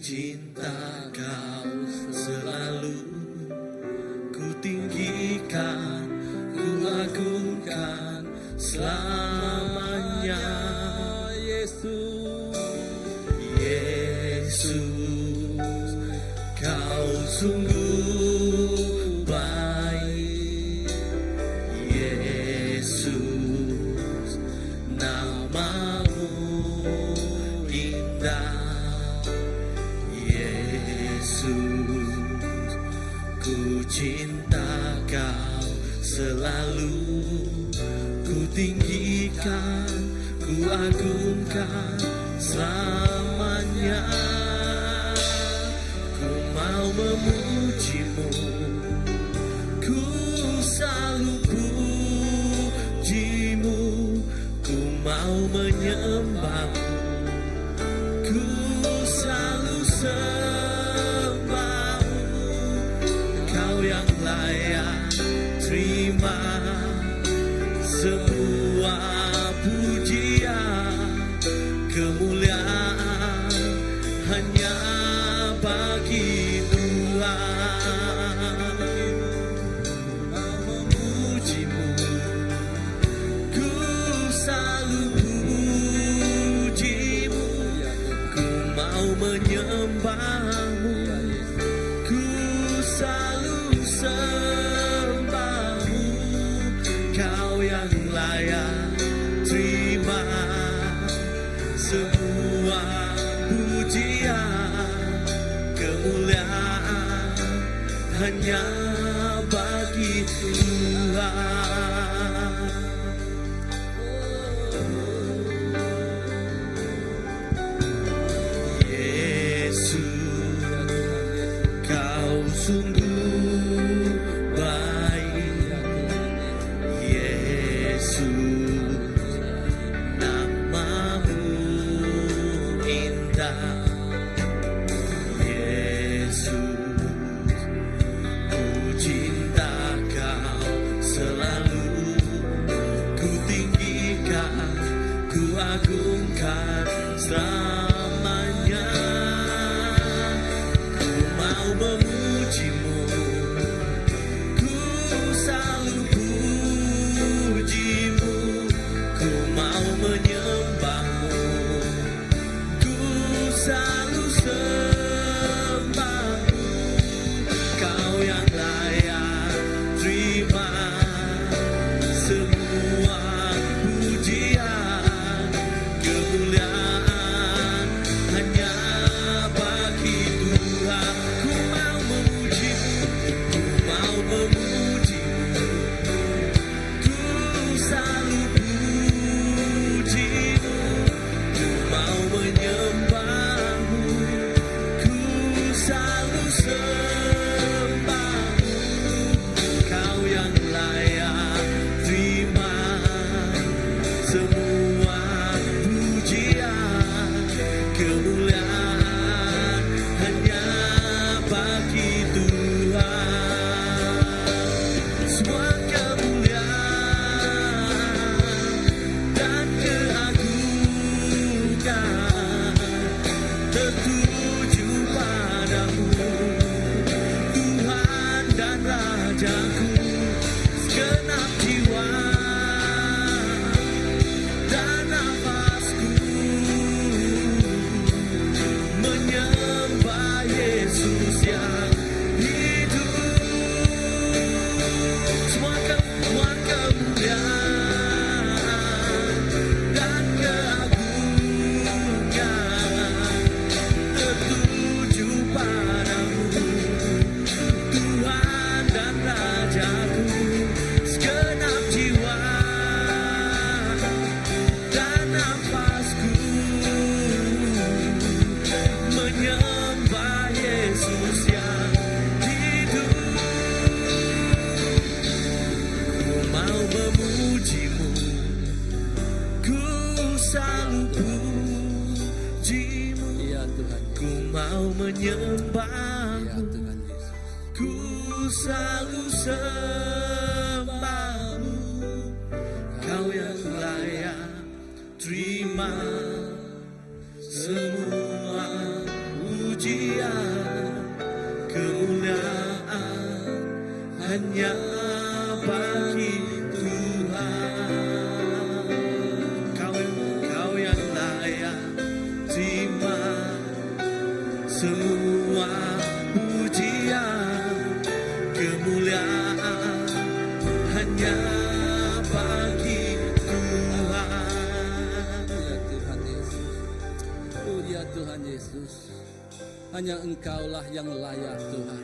cinta Kau selalu, ku tinggikan, ku agungkan selamanya. Yesus, Yesus, Kau sungguh baik. Yesus, namamu indah. Yesus, ku cinta Kau selalu, ku tinggikan, ku agungkan selamanya. Ku mau memujimu, ku selalu pujimu, ku mau menyembahmu, ku selalu sembahmu. Kau yang layak terima semua pujian, kemuliaan hanya bagi Tuhan. Mau memujimu, ku selalu pujimu, ku mau menyembahmu, ku selalu sembahmu. Kau yang layak terima semua pujian, kemuliaan hanya bagi Tuhan. Yesus, Kau sungguh baik. Yesus, namamu indah. Yesus, ku cinta Kau selalu, ku tinggikan, ku agungkan selamanya. Ku mau memujimu, ku selalu pujimu, ku mau menyembahmu, ku selalu sembahmu. Kau yang layak terima semua pujian, kemuliaan hanya bagi Tuhan. Ku mau memujimu, ku mau memujimu, ku selalu pujimu, ku mau menyembahmu, ku selalu sembahmu. Kau yang layak terima semua pujian, kemuliaan hanya bagi Tuhan. Semua kemuliaan dan keagungan tertuju padamu, Tuhan dan Rajaku. Segenap jiwa dan nafasku menyembah Yesus yang hidup. Semua kemuliaan dan keagungan tertuju padamu, Tuhan dan Rajaku. Segenap jiwa dan nafasku menyembah Yesus yang hidup. Ku mau memujimu, ku selalu pujimu, ku mau menyembahmu, ku selalu sembahmu. Kau yang layak terima semua puji kemuliaan hanya bagi Tuhan. Kau yang layak terima semua pujian, kemuliaan hanya bagi Tuhan. Ya Tuhan Yesus, oh ya Tuhan Yesus, hanya Engkaulah yang layak Tuhan.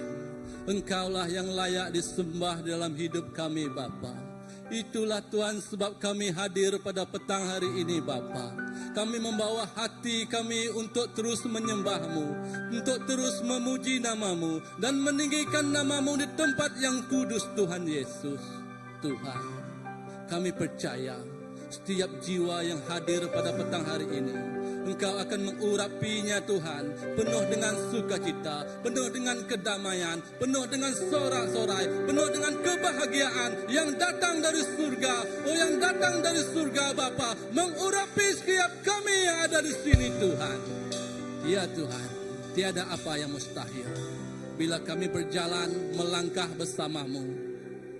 Engkaulah yang layak disembah dalam hidup kami Bapa. Itulah Tuhan sebab kami hadir pada petang hari ini Bapa. Kami membawa hati kami untuk terus menyembah-Mu, untuk terus memuji nama-Mu, dan meninggikan nama-Mu di tempat yang kudus Tuhan Yesus. Tuhan, kami percaya setiap jiwa yang hadir pada petang hari ini, Engkau akan mengurapinya Tuhan, penuh dengan sukacita, penuh dengan kedamaian, penuh dengan sorak-sorai, penuh dengan kebahagiaan yang datang dari surga. Oh, yang datang dari surga Bapa, mengurapi setiap kami yang ada di sini Tuhan. Ya Tuhan, tiada apa yang mustahil. Bila kami berjalan melangkah bersama-Mu,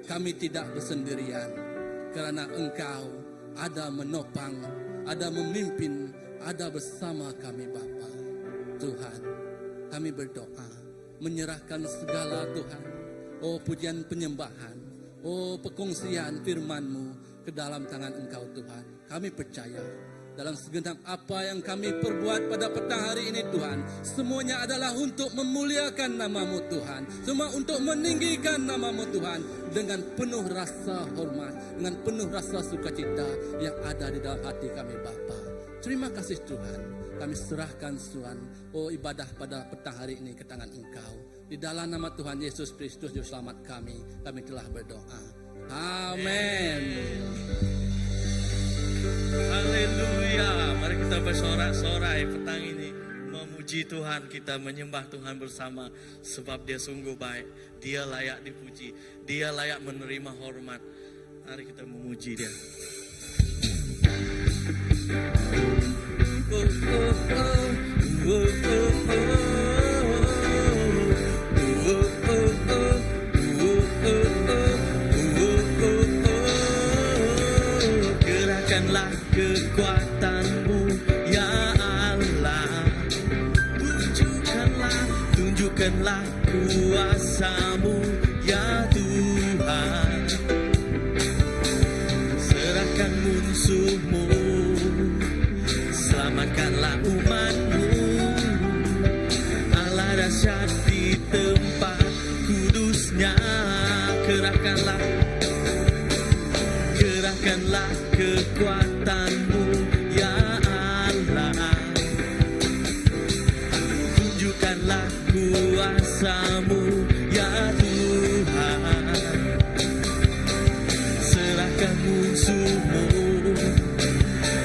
kami tidak bersendirian, karena Engkau ada menopang, ada memimpin, ada bersama kami Bapa. Tuhan, kami berdoa, menyerahkan segala Tuhan, oh pujian penyembahan, oh pekongsian firman-Mu ke dalam tangan Engkau Tuhan. Kami percaya dalam segenap apa yang kami perbuat pada petang hari ini Tuhan, semuanya adalah untuk memuliakan nama-Mu Tuhan, semua untuk meninggikan nama-Mu Tuhan, dengan penuh rasa hormat, dengan penuh rasa sukacita yang ada di dalam hati kami Bapa. Terima kasih Tuhan, kami serahkan Tuhan, oh ibadah pada petang hari ini ke tangan Engkau. Di dalam nama Tuhan Yesus Kristus Juru Selamat kami telah berdoa. Amin. Haleluya. Mari kita bersorak-sorai petang ini, memuji Tuhan, kita menyembah Tuhan bersama, sebab Dia sungguh baik, Dia layak dipuji, Dia layak menerima hormat. Mari kita memuji Dia. Gerakkanlah kekuatan-Mu ya Allah, tunjukkanlah kuasa-Mu ya Tuhan. Serahkan musuh-Mu, selamatkanlah umat-Mu. Allah dahsyat di tempat kudusnya. Kerahkanlah kekuatan-Mu ya Allah, tunjukkanlah kuasa-Mu ya Tuhan. Serahkan musuh-Mu,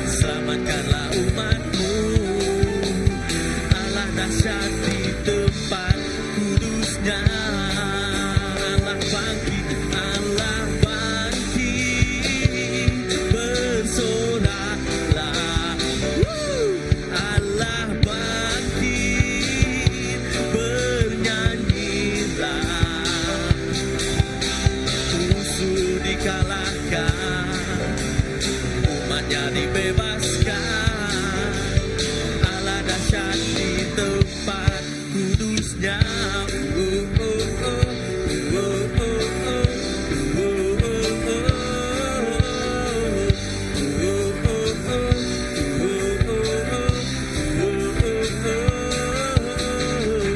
selamatkanlah umat-Mu. Allah dahsyat di tempat kudusnya. Allah bangkit, bersoraklah. Allah bangkit, bernyanyilah. Musuh dikalahkan, umatnya dibebaskan. Allah dahsyat di tempat kudusnya.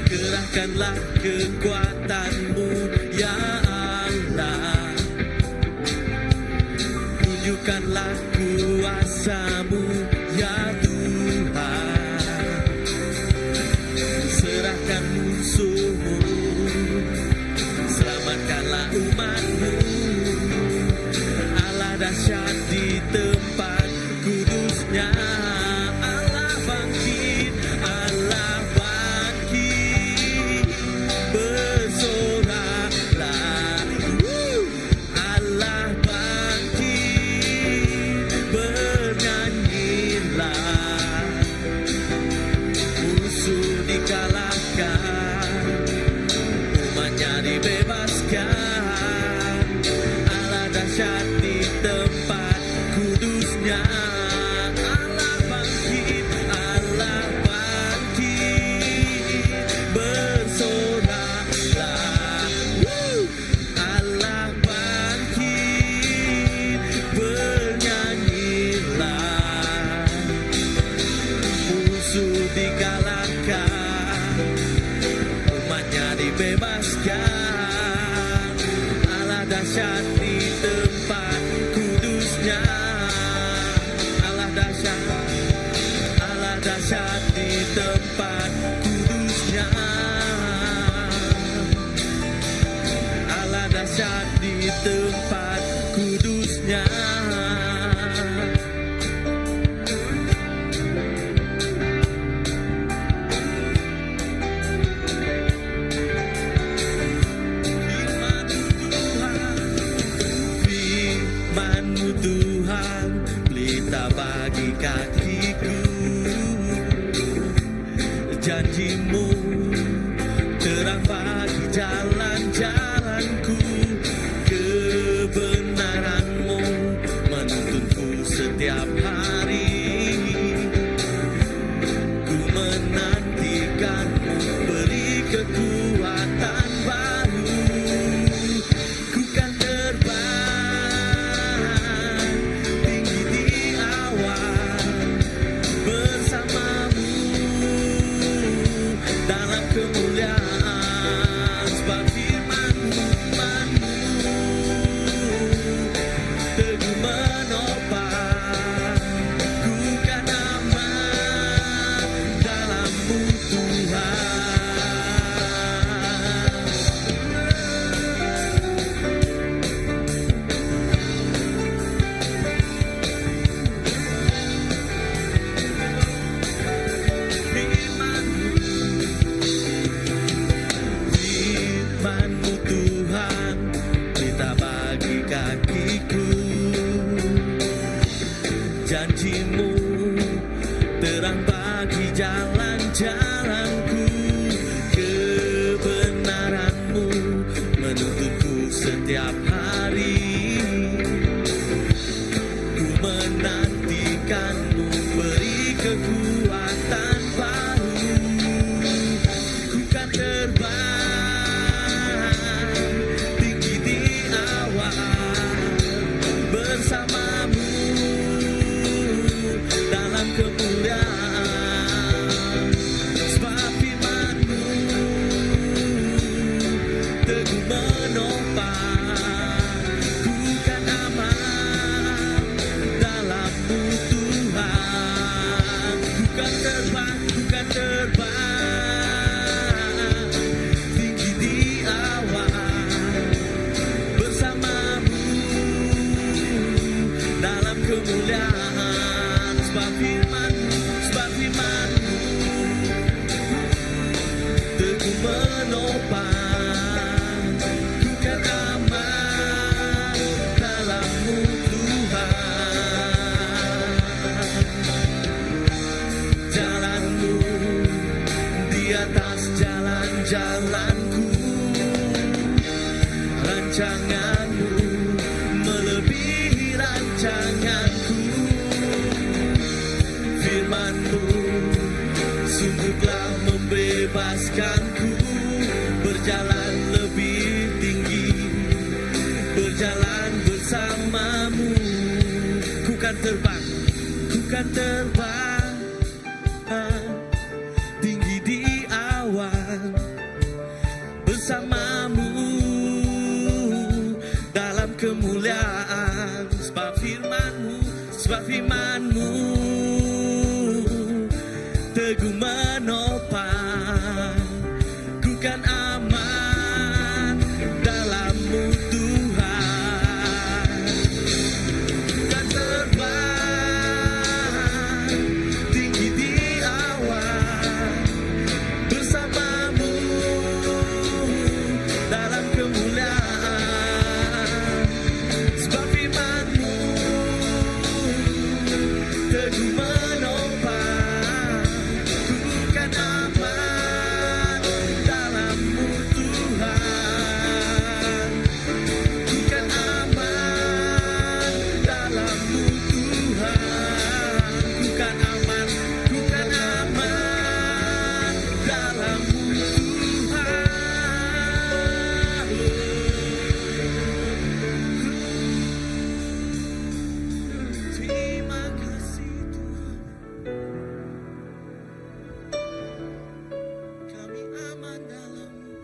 Kerahkanlah kekuatan-Mu ya Allah, tunjukkanlah kuasa-Mu ya Tuhan. Serahkan musuh-Mu, selamatkanlah umat-Mu. Allah dahsyat di tempat kudusnya. Allah bangkit, Allah bangkit, bersoraklah. Allah bangkit, bernyanyilah. Musuh dikalahkan, dahsyat di tempat kudusnya. Allah dahsyat, Allah dahsyat di tempat kudusnya. Allah dahsyat di tempat kudusnya. Firman-Mu Tuhan, pelita bagi kakiku. Janji-Mu terang bagi jalan-jalanku. Kebenaran-Mu menuntunku setiap hari. Ku menantikan-Mu, beri kekuatan baru. Ku kan terbang tinggi di awan bersama-Mu dalam kemuliaan. Sebab firman-Mu, teguh menopang. Ku kan aman dalam-Mu Tuhan. Firman-Mu Tuhan, pelita bagi kakiku. Janji-Mu terang bagi jalan-jalanku. Kebenaran-Mu menuntunku setiap hari. Ku menantikan-Mu, beri kekuatan baru. Ku kan terbang tinggi di awan bersama-Mu dalam kemuliaan. Sebab firman-Mu teguh menopang. Ku kan aman dalam-Mu Tuhan. Ku kan terbang tinggi di awan bersama-Mu dalam kemuliaan. Sebab firman-Mu teguh menopang. Ku kan aman dalam-Mu Tuhan. Jalan-Mu di atas jalan-jalanku. Rancangan-Mu melebihi rancanganku. Firman-Mu sungguhlah membebaskanku. Berjalan lebih tinggi, berjalan bersama-Mu. Ku kan terbang tinggi di awan bersama-Mu dalam kemuliaan. Sebab firman-Mu teguh menopang. Ku kan aman dalam-Mu Tuhan. Ku kan terbang tinggi di awan bersama-Mu dalam kemuliaan. Sebab firman-Mu teguh menopang. Ku kan aman dalam-Mu Tuhan. Ku kan aman dalam-Mu Tuhan. Ku kan aman dalam-Mu Tuhan. Terima kasih Tuhan. Kami aman dalam-Mu.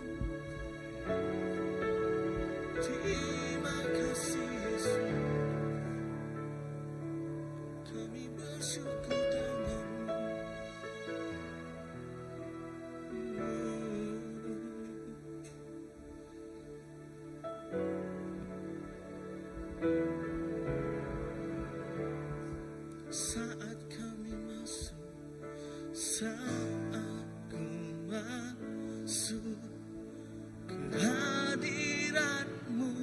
Terima masuk ke hadirat-Mu.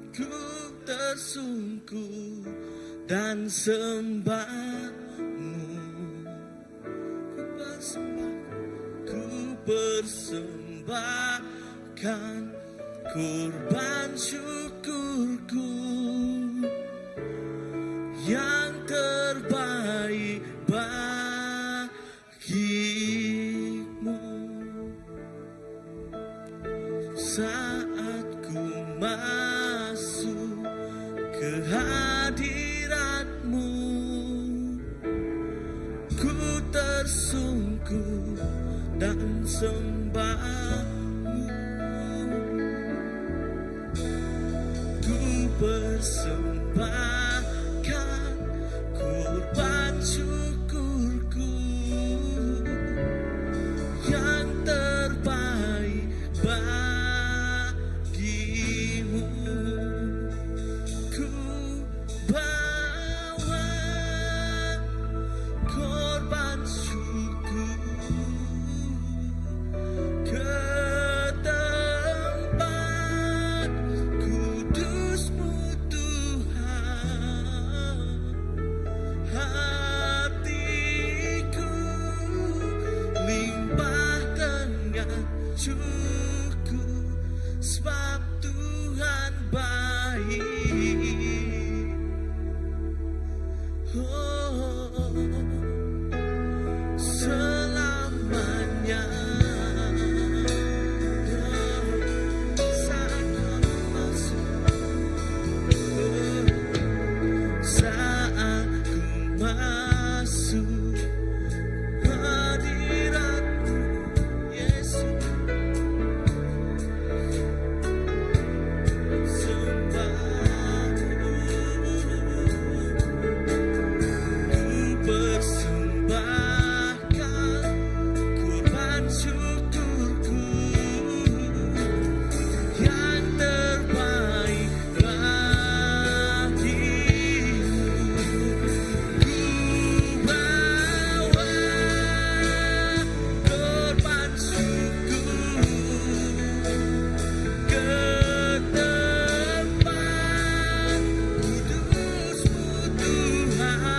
Ku tersungkur dan sembah-Mu. Ku persembahkan kurban syukurku yang terbaik bagimu. Saat ku masuk ke hadirat-Mu, ku tersungkur dan sembah-Mu. Ku persembahkan kurban syukurku yang terbaik bagimu. Ku bawa korban syukur ke tempat kudus-Mu Tuhan. Hatiku limpah dengan syukur sebab Tuhan baik. Oh, selamanya. Saat aku masuk hadirat-Mu, Yesus, sembah-Mu. Ku persembahkan kurban syukurku yang terbaik bagimu. Ku bawa korban syukur ke tempat kudus-Mu Tuhan.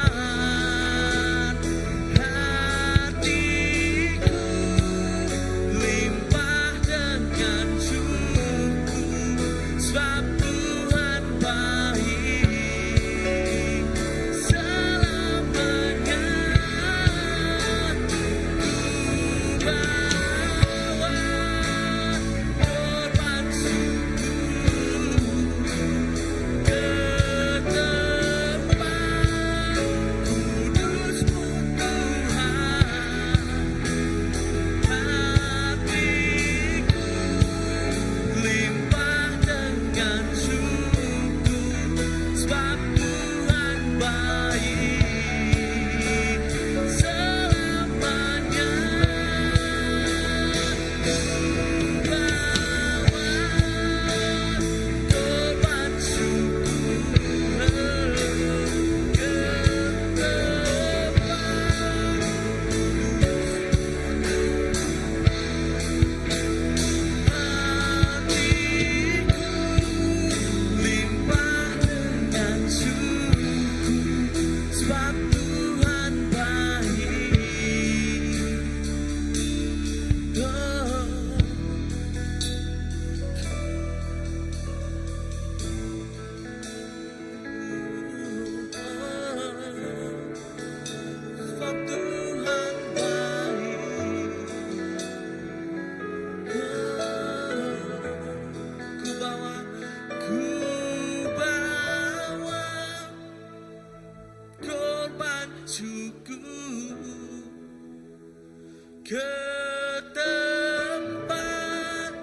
Hatiku limpah dengan syukur sebab Tuhan baik. Selamanya ku bawa korban syukur ke tempat kudus-Mu Tuhan. Hatiku limpah dengan syukur sebab Tuhan baik. Selamanya ku bawa korban syukur ke hatiku limpah dengan syukur sebab Tuhan baik. Sebab Tuhan baik. Ku bawa korban syukur ke tempat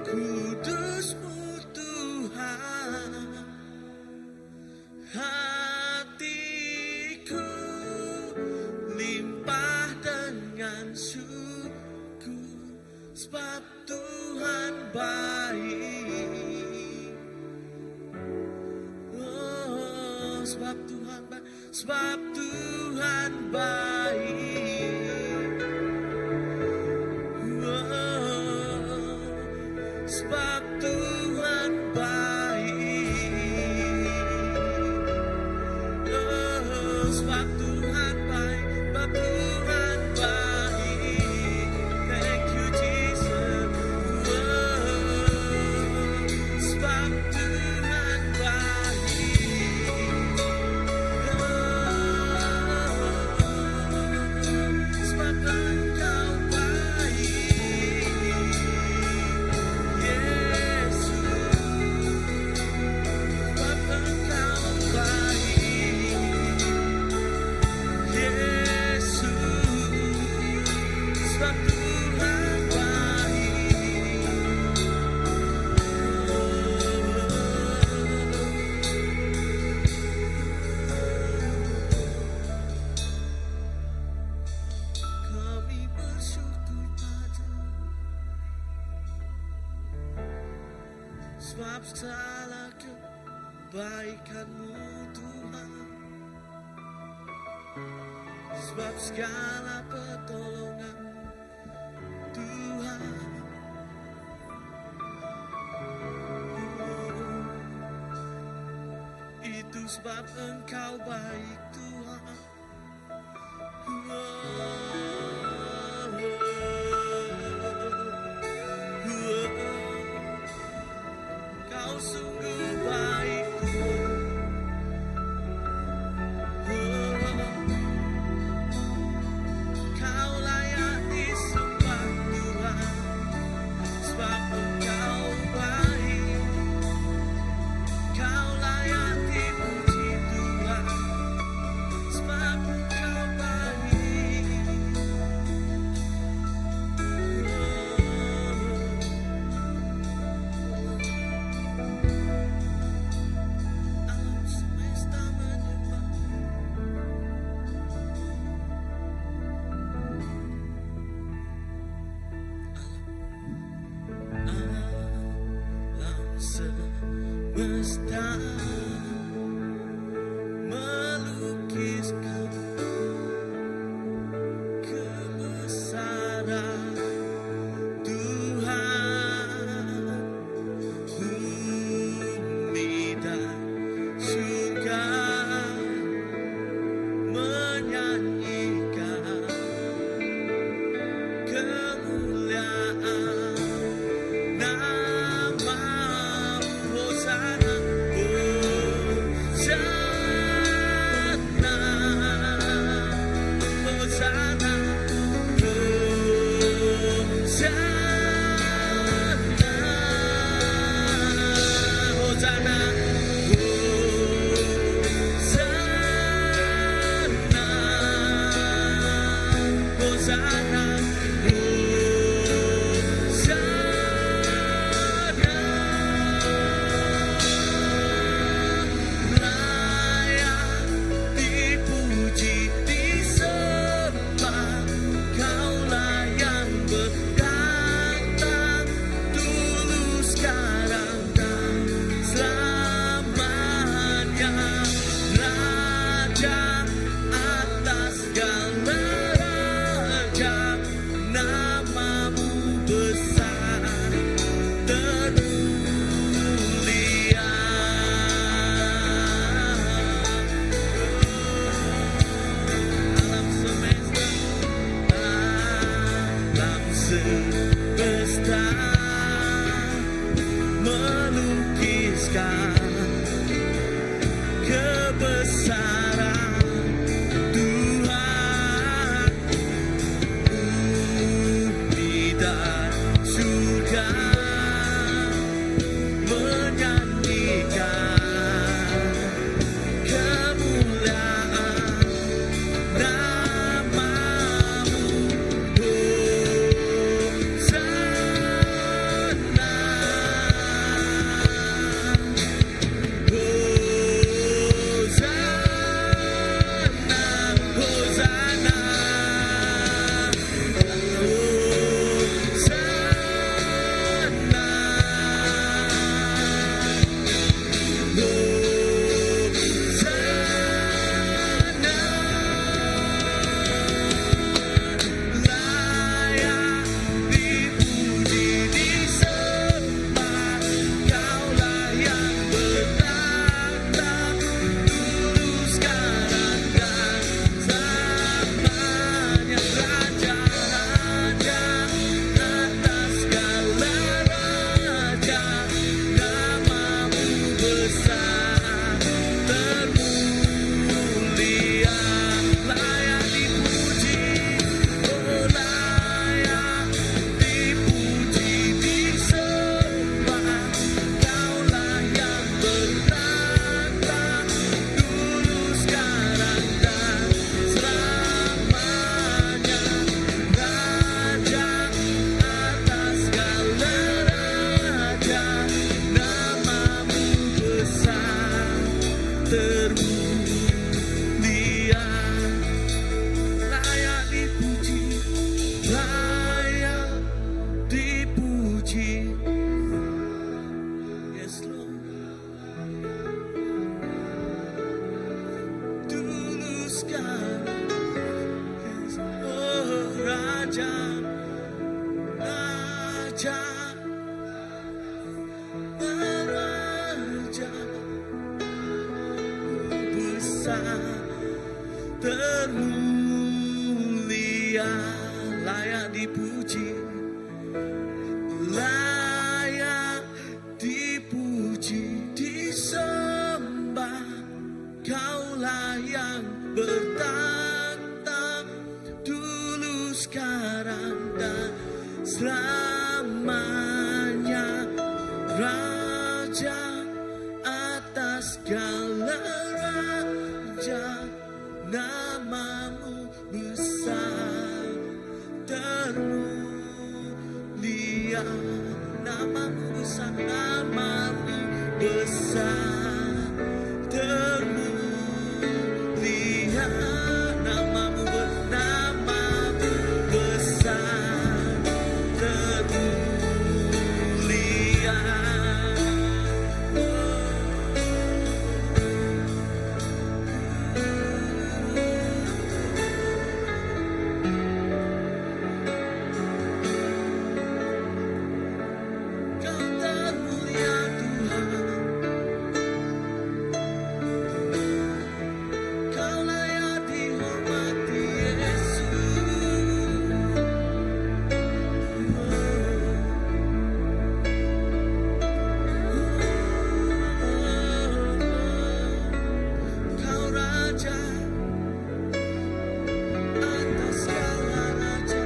kudus-Mu Tuhan. Hatiku limpah dengan syukur sebab Tuhan baik. Oh, sebab Tuhan baik, sebab Tuhan baik. sebab segala kebaikan-Mu Tuhan, sebab segala pertolongan Tuhan. Itu sebab Engkau baik Tuhan. Kau sungguh baik Tuhan. Kau layak disembah Tuhan, sebab Engkau baik. Kau layak dipuji Tuhan, sebab Engkau baik. Alam semesta menyembah. Alam semesta melukiskan kebesaran Tuhan. Bumi dan surga menyanyikan kemuliaan nama-Mu. Hosana, Hosana, Hosana, Hosana, layak dipuji, disembah. Kaulah yang berdatang dulu, sekarang dan selamanya. Raja atas segala raja, nama-Mu besar dan mulia. Alam semesta, alam semesta melukiskan kebesaran Tuhan. Bumi dan surga menyanyikan kemuliaan nama-Mu. Hosana, Raja besar termulia, layak dipuji, layak dipuji, disembah. Kaulah yang bertata dulu, sekarang dan selamanya, Raja atas segala raja. Namamu besar termulia, namamu besar, namamu besar termulia, namamu besar termulia. Kau termulia Tuhan, Kau layak dihormati Yesus. Kau Raja atas segala raja,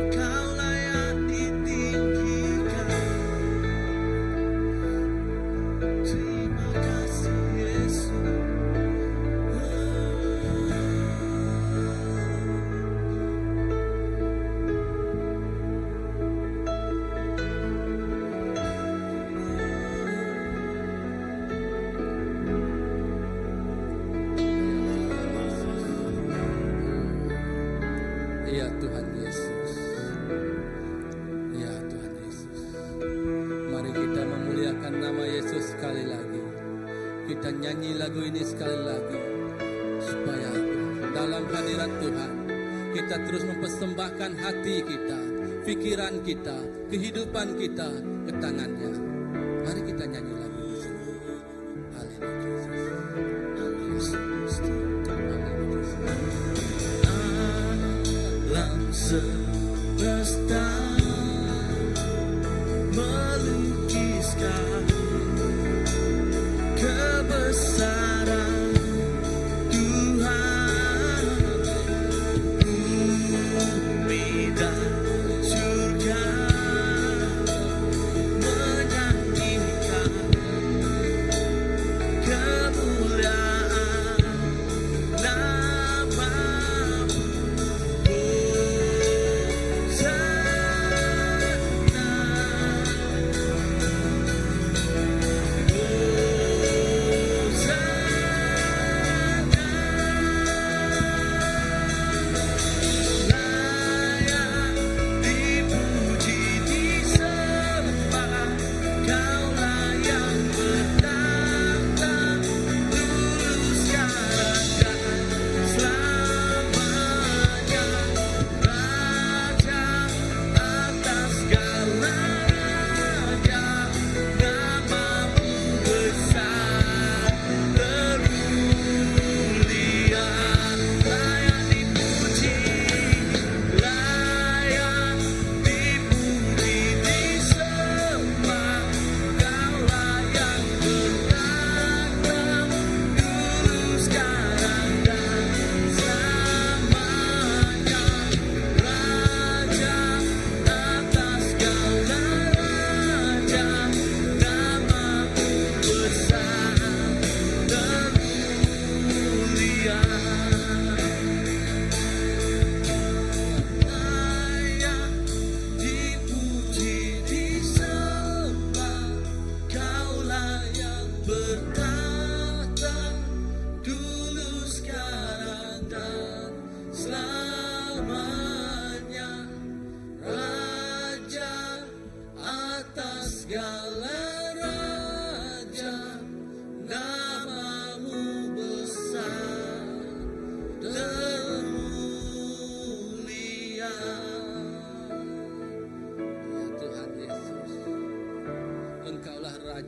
Kau layak ditinggikan. Terima kasih Yesus. Ya Tuhan Yesus, ya Tuhan Yesus, mari kita memuliakan nama Yesus sekali lagi. Kita nyanyi lagu ini sekali lagi, supaya dalam hadirat Tuhan kita terus mempersembahkan hati kita, pikiran kita, kehidupan kita ke tangan-Nya. Mari kita nyanyi lagu ini. Haleluya. Alam semesta melukiskan kebesaran Tuhan. Bumi dan surga menyanyikan kemuliaan namamu. Hosana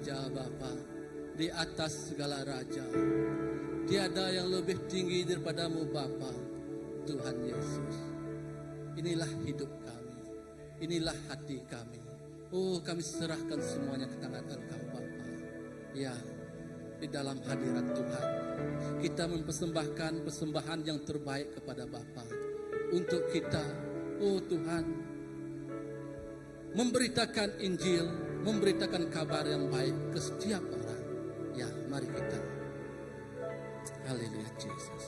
Raja Bapa, di atas segala raja. Tiada yang lebih tinggi daripadamu Bapa, Tuhan Yesus. Inilah hidup kami, inilah hati kami. Oh, kami serahkan semuanya ke tangan Engkau Bapa. Ya, di dalam hadirat Tuhan, kita mempersembahkan persembahan yang terbaik kepada Bapa. Untuk kita, oh Tuhan, memberitakan Injil, memberitakan kabar yang baik ke setiap orang. Ya, mari kita. Haleluya Yesus.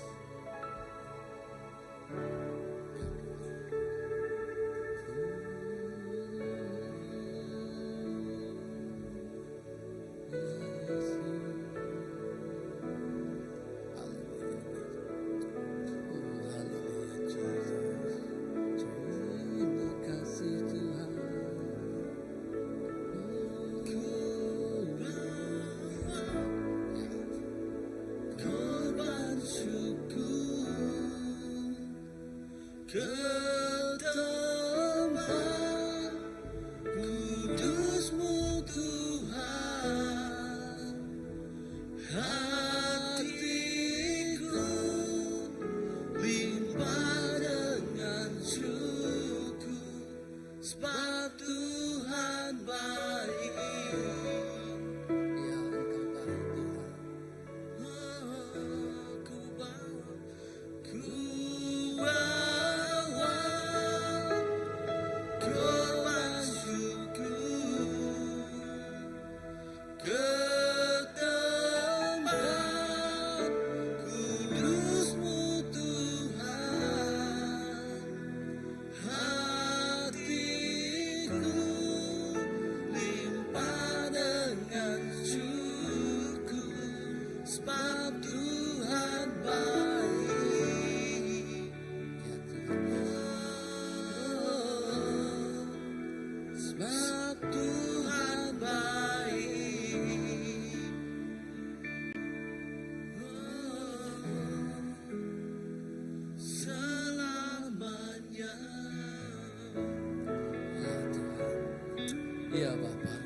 Ya Bapa,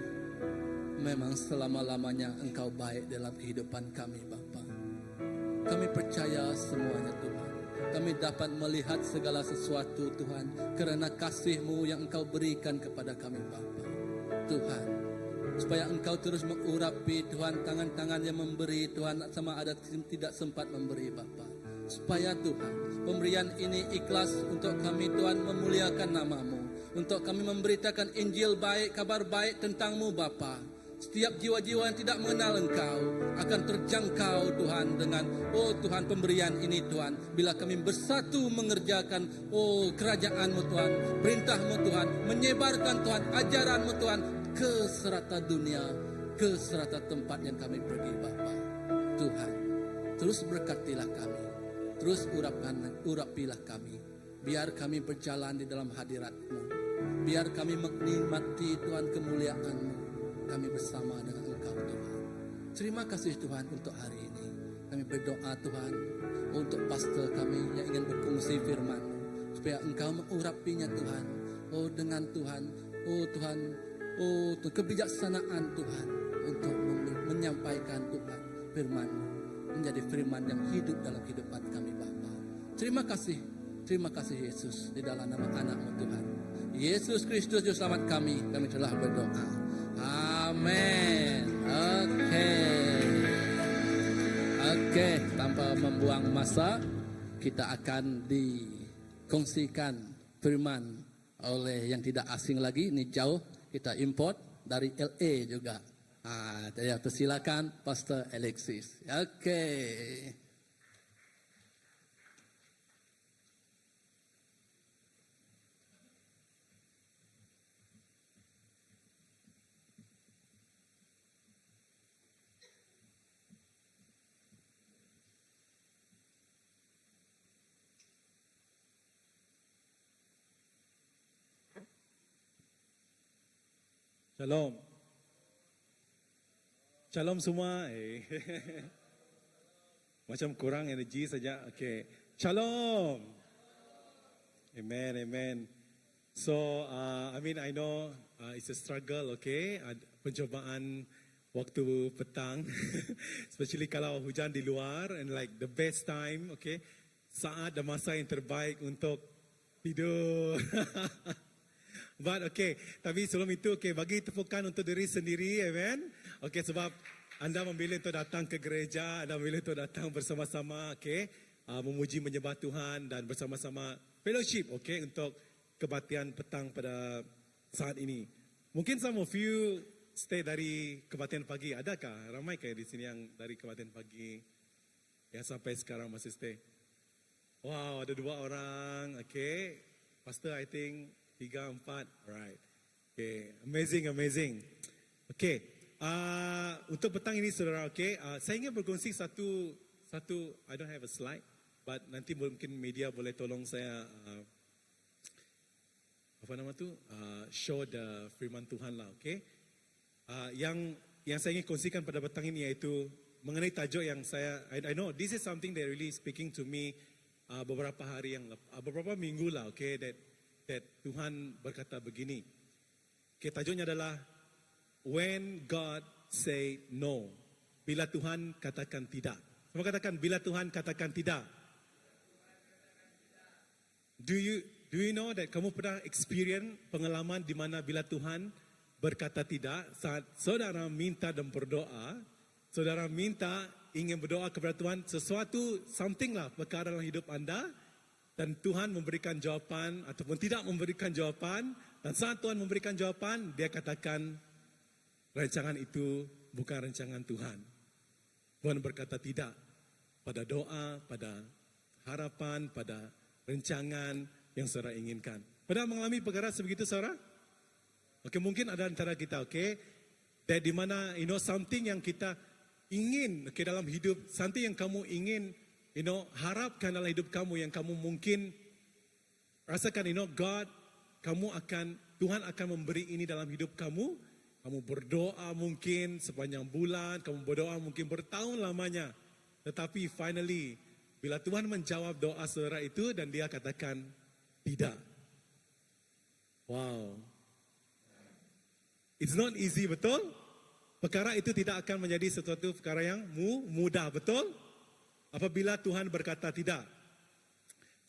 memang selama-lamanya Engkau baik dalam kehidupan kami Bapa. Kami percaya semuanya Tuhan. Kami dapat melihat segala sesuatu Tuhan, karena kasih-Mu yang Engkau berikan kepada kami Bapa. Tuhan, supaya Engkau terus mengurapi Tuhan, tangan-tangan yang memberi Tuhan, sama ada tidak sempat memberi Bapa. Supaya Tuhan, pemberian ini ikhlas untuk kami Tuhan memuliakan nama-Mu, untuk kami memberitakan Injil baik, kabar baik tentang-Mu Bapa. Setiap jiwa-jiwa yang tidak mengenal Engkau akan terjangkau Tuhan dengan Tuhan pemberian ini Tuhan. Bila kami bersatu mengerjakan kerajaan-Mu Tuhan, perintah-Mu Tuhan, menyebarkan Tuhan ajaran-Mu Tuhan ke serata dunia, ke serata tempat yang kami pergi Bapa. Tuhan, terus berkatilah kami, terus urapilah kami. Biar kami berjalan di dalam hadirat-Mu, biar kami menikmati Tuhan kemuliaan-Mu. Kami bersama dengan Engkau Tuhan. Terima kasih Tuhan untuk hari ini. Kami berdoa Tuhan untuk pastor kami yang ingin berkongsi firman-Mu, supaya Engkau mengurapinya Tuhan. Dengan Tuhan, Tuhan, kebijaksanaan Tuhan untuk menyampaikan Tuhan firman-Mu menjadi firman yang hidup dalam kehidupan kami Bapa. Terima kasih Yesus, di dalam nama anak-Mu Tuhan Yesus Kristus Juru Selamat kami telah berdoa. Amin. Oke, tanpa membuang masa, kita akan dikongsikan firman oleh yang tidak asing lagi. Ini jauh, kita import dari LA juga. Jadi persilakan Pastor Alexis. Oke. Shalom. Shalom semua. Macam kurang energi saja. Okay. Shalom. Amen. So, I know it's a struggle, okay? Pencobaan waktu petang, especially kalau hujan di luar, and like the best time, okay, saat dan masa yang terbaik untuk tidur. But okay, tapi sebelum itu, okay, bagi tepukan untuk diri sendiri, amen. Okay, sebab anda memilih untuk datang ke gereja, anda memilih untuk datang bersama-sama, okay, memuji menyembah Tuhan dan bersama-sama fellowship, okay, untuk kebaktian petang pada saat ini. Mungkin some of you stay dari kebaktian pagi, adakah? Ramai kayak di sini yang dari kebaktian pagi yang sampai sekarang masih stay? Wow, ada 2 orang, okay. Pastor, I think 3, 4, alright. Okay, amazing. Okay, untuk petang ini saudara, okay, saya ingin berkongsi satu, I don't have a slide, but nanti mungkin media boleh tolong saya, show the firman Tuhan lah, okay. Yang saya ingin kongsikan pada petang ini yaitu mengenai tajuk yang I know this is something that really speaking to me beberapa minggu lah, okay, that Tuhan berkata begini. Okay, tajuknya adalah When God Say No. Bila Tuhan katakan tidak. Semua katakan bila Tuhan katakan tidak. Do you know that kamu pernah experience pengalaman di mana bila Tuhan berkata tidak saat saudara minta dan berdoa, saudara minta ingin berdoa kepada Tuhan sesuatu something lah perkara dalam hidup anda, dan Tuhan memberikan jawapan ataupun tidak memberikan jawapan, dan saat Tuhan memberikan jawapan dia katakan rancangan itu bukan rancangan Tuhan. Tuhan berkata tidak pada doa, pada harapan, pada rancangan yang saudara inginkan. Pernah mengalami perkara sebegitu saudara? Okay, mungkin ada antara kita, okay, that di mana something yang kita ingin, okay, dalam hidup, something yang kamu ingin harapkan dalam hidup kamu, yang kamu mungkin rasakan, God, Tuhan akan memberi ini dalam hidup kamu. Kamu berdoa mungkin sepanjang bulan, kamu berdoa mungkin bertahun lamanya. Tetapi finally, bila Tuhan menjawab doa saudara itu dan dia katakan tidak. Wow. It's not easy, betul? Perkara itu tidak akan menjadi sesuatu perkara yang mudah, betul? Apabila Tuhan berkata tidak.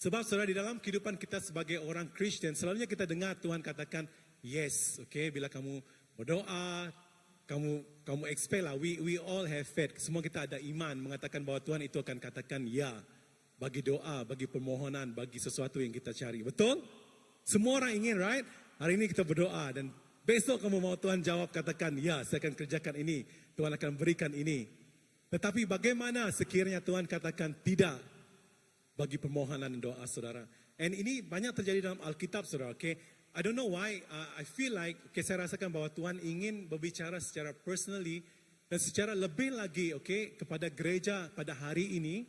Sebab saudara, di dalam kehidupan kita sebagai orang Kristen, selalunya kita dengar Tuhan katakan yes, okay, bila kamu berdoa, kamu expect lah, we all have faith. Semua kita ada iman mengatakan bahawa Tuhan itu akan katakan ya bagi doa, bagi permohonan, bagi sesuatu yang kita cari. Betul? Semua orang ingin, right? Hari ini kita berdoa dan besok kamu mau Tuhan jawab katakan ya, saya akan kerjakan ini, Tuhan akan berikan ini. Tetapi bagaimana sekiranya Tuhan katakan tidak bagi permohonan dan doa saudara? And ini banyak terjadi dalam Alkitab saudara, okay? I don't know why, I feel like, okay, saya rasakan bahwa Tuhan ingin berbicara secara personally dan secara lebih lagi, okay, kepada gereja pada hari ini.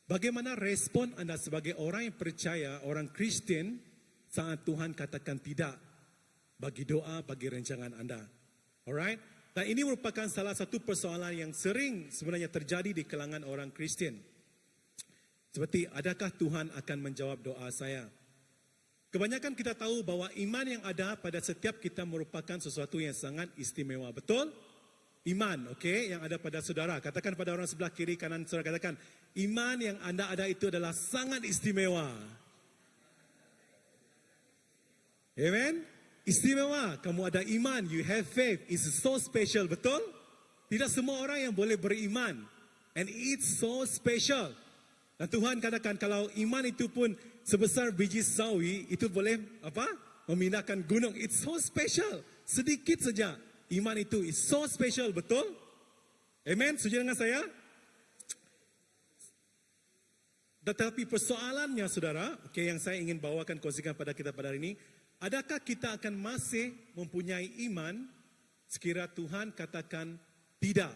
Bagaimana respon anda sebagai orang yang percaya, orang Kristen, saat Tuhan katakan tidak bagi doa, bagi rancangan anda. Alright? Dan ini merupakan salah satu persoalan yang sering sebenarnya terjadi di kalangan orang Kristen. Seperti, adakah Tuhan akan menjawab doa saya? Kebanyakan kita tahu bahwa iman yang ada pada setiap kita merupakan sesuatu yang sangat istimewa. Betul? Iman, okay, yang ada pada saudara. Katakan pada orang sebelah kiri kanan saudara, katakan, iman yang anda ada itu adalah sangat istimewa. Amen? Istimewa, kamu ada iman, you have faith, it's so special, betul? Tidak semua orang yang boleh beriman. And it's so special. Dan Tuhan katakan kalau iman itu pun sebesar biji sawi, itu boleh memindahkan gunung. It's so special. Sedikit saja iman itu is so special, betul? Amen, setuju dengan saya? Tetapi persoalannya saudara, okay, yang saya ingin bawakan kongsikan pada kita pada hari ini, adakah kita akan masih mempunyai iman sekira Tuhan katakan tidak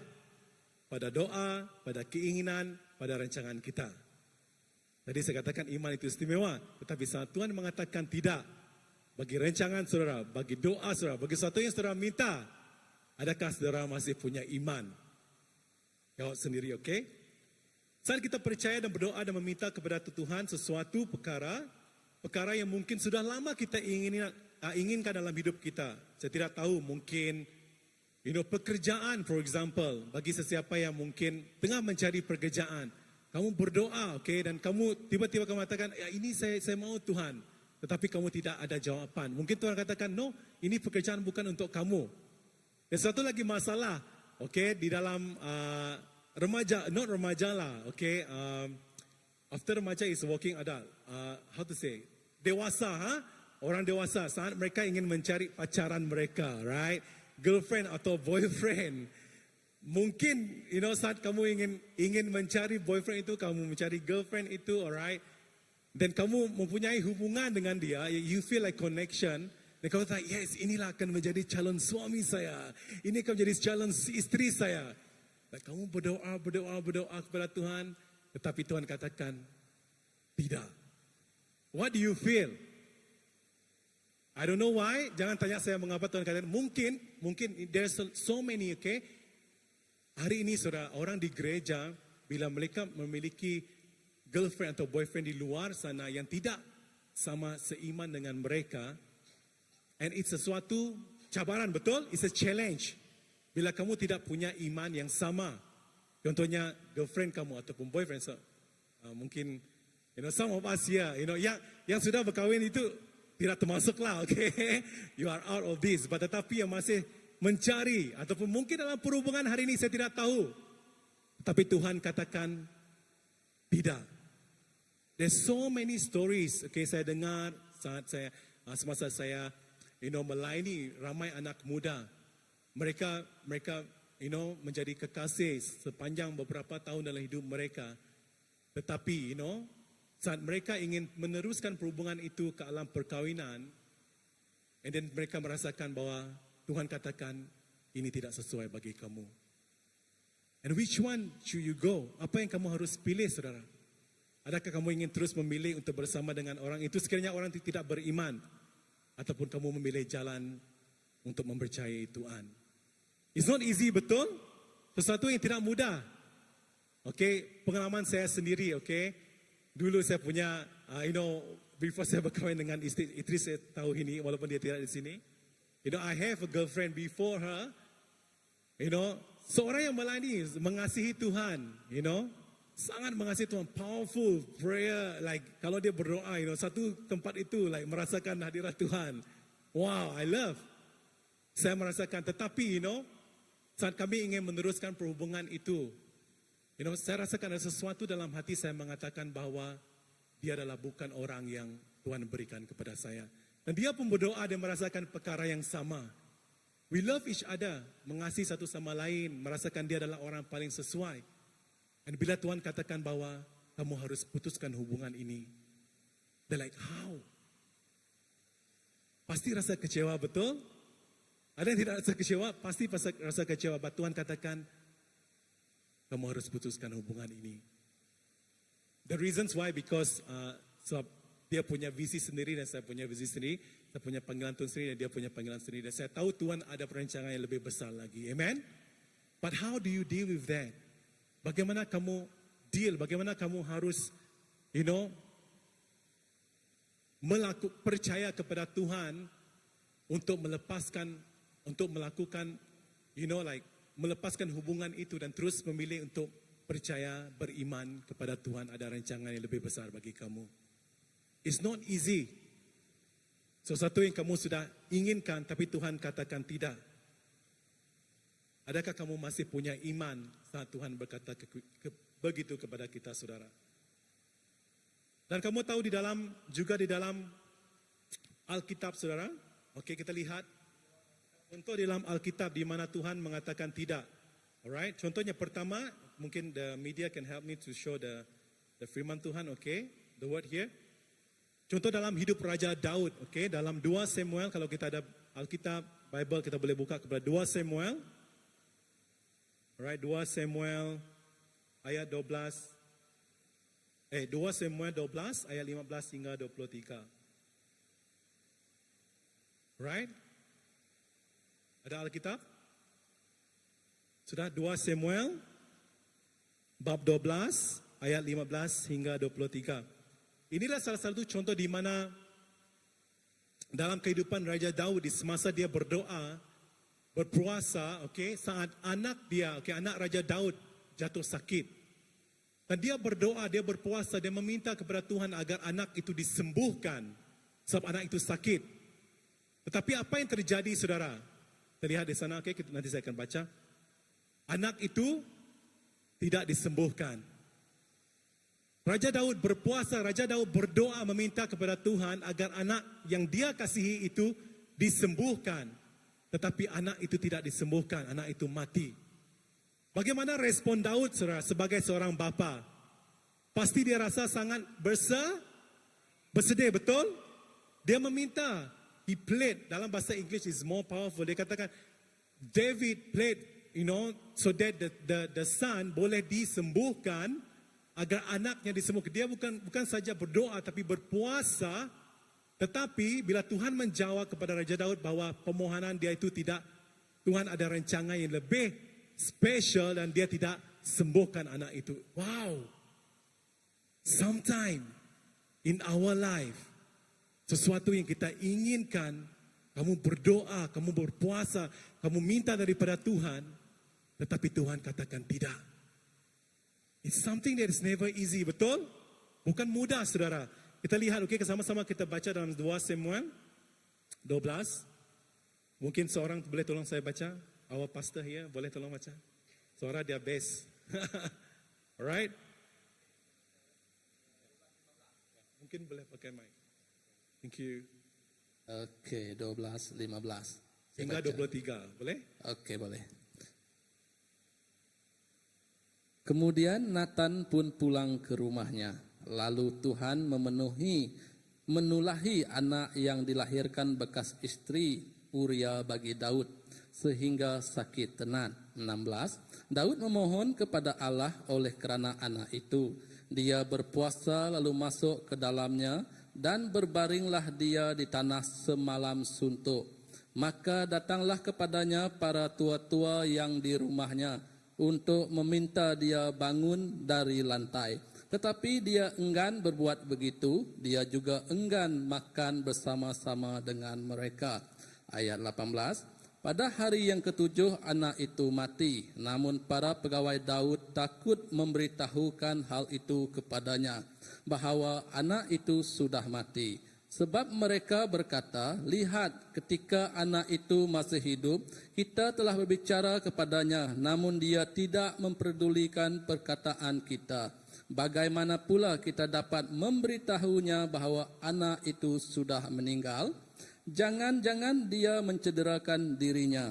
pada doa, pada keinginan, pada rancangan kita? Tadi saya katakan iman itu istimewa, tetapi saat Tuhan mengatakan tidak bagi rancangan saudara, bagi doa saudara, bagi sesuatu yang saudara minta, adakah saudara masih punya iman? Jawab sendiri, okay? Saat kita percaya dan berdoa dan meminta kepada Tuhan sesuatu perkara yang mungkin sudah lama kita inginkan dalam hidup kita. Saya tidak tahu, mungkin pekerjaan, for example, bagi sesiapa yang mungkin tengah mencari pekerjaan, kamu berdoa, okay, dan kamu tiba-tiba kamu katakan, ya ini saya mau Tuhan, tetapi kamu tidak ada jawapan. Mungkin Tuhan katakan, no, ini pekerjaan bukan untuk kamu. Dan satu lagi masalah, okay, di dalam remaja, not remaja lah, okay, after remaja is working adult, how to say, dewasa, orang dewasa, saat mereka ingin mencari pacaran mereka, right? Girlfriend atau boyfriend. Mungkin, saat kamu ingin mencari boyfriend itu, kamu mencari girlfriend itu, alright? Dan kamu mempunyai hubungan dengan dia, you feel like connection. Dan kamu kata, yes, inilah akan menjadi calon suami saya. Ini akan menjadi calon istri saya. Dan kamu berdoa kepada Tuhan, tetapi Tuhan katakan, tidak. What do you feel? I don't know why. Jangan tanya saya mengapa Tuhan katakan. Mungkin there's so many, okay. Hari ini saudara, orang di gereja bila mereka memiliki girlfriend atau boyfriend di luar sana yang tidak sama seiman dengan mereka, and it's sesuatu cabaran, betul? It's a challenge. Bila kamu tidak punya iman yang sama, contohnya girlfriend kamu ataupun boyfriend, mungkin some of us here, yang sudah berkahwin itu tidak termasuklah, okay? You are out of this. But tetapi yang masih mencari ataupun mungkin dalam perhubungan hari ini saya tidak tahu. Tapi Tuhan katakan tidak. There's so many stories, okay, saya dengar saat saya semasa saya melayani ramai anak muda. Mereka menjadi kekasih sepanjang beberapa tahun dalam hidup mereka. Tetapi saat mereka ingin meneruskan perhubungan itu ke alam perkawinan, and then mereka merasakan bahwa Tuhan katakan, ini tidak sesuai bagi kamu. And which one should you go? Apa yang kamu harus pilih, saudara? Adakah kamu ingin terus memilih untuk bersama dengan orang itu sekiranya orang itu tidak beriman? Ataupun kamu memilih jalan untuk mempercayai Tuhan? It's not easy, betul? Sesuatu yang tidak mudah. Okay, pengalaman saya sendiri, okay. Dulu saya punya, before saya berkahwin dengan istri saya tahu ini, walaupun dia tidak di sini. I have a girlfriend before her. Seorang yang melayani, mengasihi Tuhan, sangat mengasihi Tuhan, powerful prayer, like kalau dia berdoa, satu tempat itu, like merasakan hadirat Tuhan. Wow, I love. Saya merasakan, tetapi, saat kami ingin meneruskan perhubungan itu, saya rasakan ada sesuatu dalam hati saya mengatakan bahwa dia adalah bukan orang yang Tuhan berikan kepada saya. Dan dia pun berdoa dan merasakan perkara yang sama. We love each other, mengasihi satu sama lain, merasakan dia adalah orang paling sesuai. Dan bila Tuhan katakan bahwa kamu harus putuskan hubungan ini, they're like, how? Pasti rasa kecewa, betul? Ada yang tidak rasa kecewa? Pasti rasa kecewa. But Tuhan katakan, kamu harus putuskan hubungan ini. The reasons why, because sebab dia punya visi sendiri dan saya punya visi sendiri. Saya punya panggilan Tuhan sendiri dan dia punya panggilan sendiri. Dan saya tahu Tuhan ada perancangan yang lebih besar lagi. Amen? But how do you deal with that? Bagaimana kamu deal? Bagaimana kamu harus, percaya kepada Tuhan untuk melakukan, melepaskan hubungan itu dan terus memilih untuk percaya, beriman kepada Tuhan ada rancangan yang lebih besar bagi kamu. It's not easy. Sesuatu yang kamu sudah inginkan tapi Tuhan katakan tidak. Adakah kamu masih punya iman saat Tuhan berkata begitu kepada kita, saudara? Dan kamu tahu juga di dalam Alkitab, saudara. Oke, kita lihat. Contoh di dalam Alkitab di mana Tuhan mengatakan tidak. Alright, contohnya pertama, mungkin the media can help me to show the firman Tuhan, okay? The word here. Contoh dalam hidup Raja Daud, okay? Dalam 2 Samuel, kalau kita ada Alkitab, Bible, kita boleh buka kepada 2 Samuel. Alright, 2 Samuel ayat 2 Samuel 12 ayat 15 hingga 23. Right? Ada Alkitab? Sudah 2 Samuel bab 12 ayat 15 hingga 23. Inilah salah satu contoh di mana dalam kehidupan Raja Daud di semasa dia berdoa berpuasa, saat anak dia, anak Raja Daud jatuh sakit. Dan dia berdoa, dia berpuasa, dia meminta kepada Tuhan agar anak itu disembuhkan. Sebab anak itu sakit. Tetapi apa yang terjadi, saudara? Terlihat di sana, nanti saya akan baca. Anak itu tidak disembuhkan. Raja Daud berpuasa, Raja Daud berdoa meminta kepada Tuhan agar anak yang dia kasihi itu disembuhkan. Tetapi anak itu tidak disembuhkan, anak itu mati. Bagaimana respon Daud, saudara, sebagai seorang bapa? Pasti dia rasa sangat bersedih, betul? Dia meminta, he prayed, dalam bahasa Inggeris is more powerful. Dia katakan, David prayed, so that the son boleh disembuhkan, agar anaknya disembuhkan. Dia bukan saja berdoa, tapi berpuasa. Tetapi bila Tuhan menjawab kepada Raja Daud bahwa permohonan dia itu tidak, Tuhan ada rancangan yang lebih special dan dia tidak sembuhkan anak itu. Wow. Sometime in our life, sesuatu yang kita inginkan, kamu berdoa, kamu berpuasa, kamu minta daripada Tuhan, tetapi Tuhan katakan tidak. It's something that is never easy, betul? Bukan mudah, saudara. Kita lihat, sama-sama kita baca dalam 2 Samuel 12. Mungkin seorang boleh tolong saya baca? Our pastor here, boleh tolong baca? Suara dia best. Alright? Mungkin boleh pakai mic. Thank you. Oke, 12, 15. Hingga 23, boleh? Oke, boleh. Kemudian Nathan pun pulang ke rumahnya. Lalu Tuhan menulahi anak yang dilahirkan bekas istri Uria bagi Daud, sehingga sakit tenan. 16. Daud memohon kepada Allah oleh kerana anak itu. Dia berpuasa lalu masuk ke dalamnya, dan berbaringlah dia di tanah semalam suntuk. Maka datanglah kepadanya para tua-tua yang di rumahnya untuk meminta dia bangun dari lantai. Tetapi dia enggan berbuat begitu, dia juga enggan makan bersama-sama dengan mereka. Ayat 18, pada hari yang ketujuh anak itu mati, namun para pegawai Daud takut memberitahukan hal itu kepadanya, bahawa anak itu sudah mati. Sebab mereka berkata, lihat ketika anak itu masih hidup, kita telah berbicara kepadanya, namun dia tidak memperdulikan perkataan kita. Bagaimana pula kita dapat memberitahunya bahawa anak itu sudah meninggal? Jangan-jangan dia mencederakan dirinya.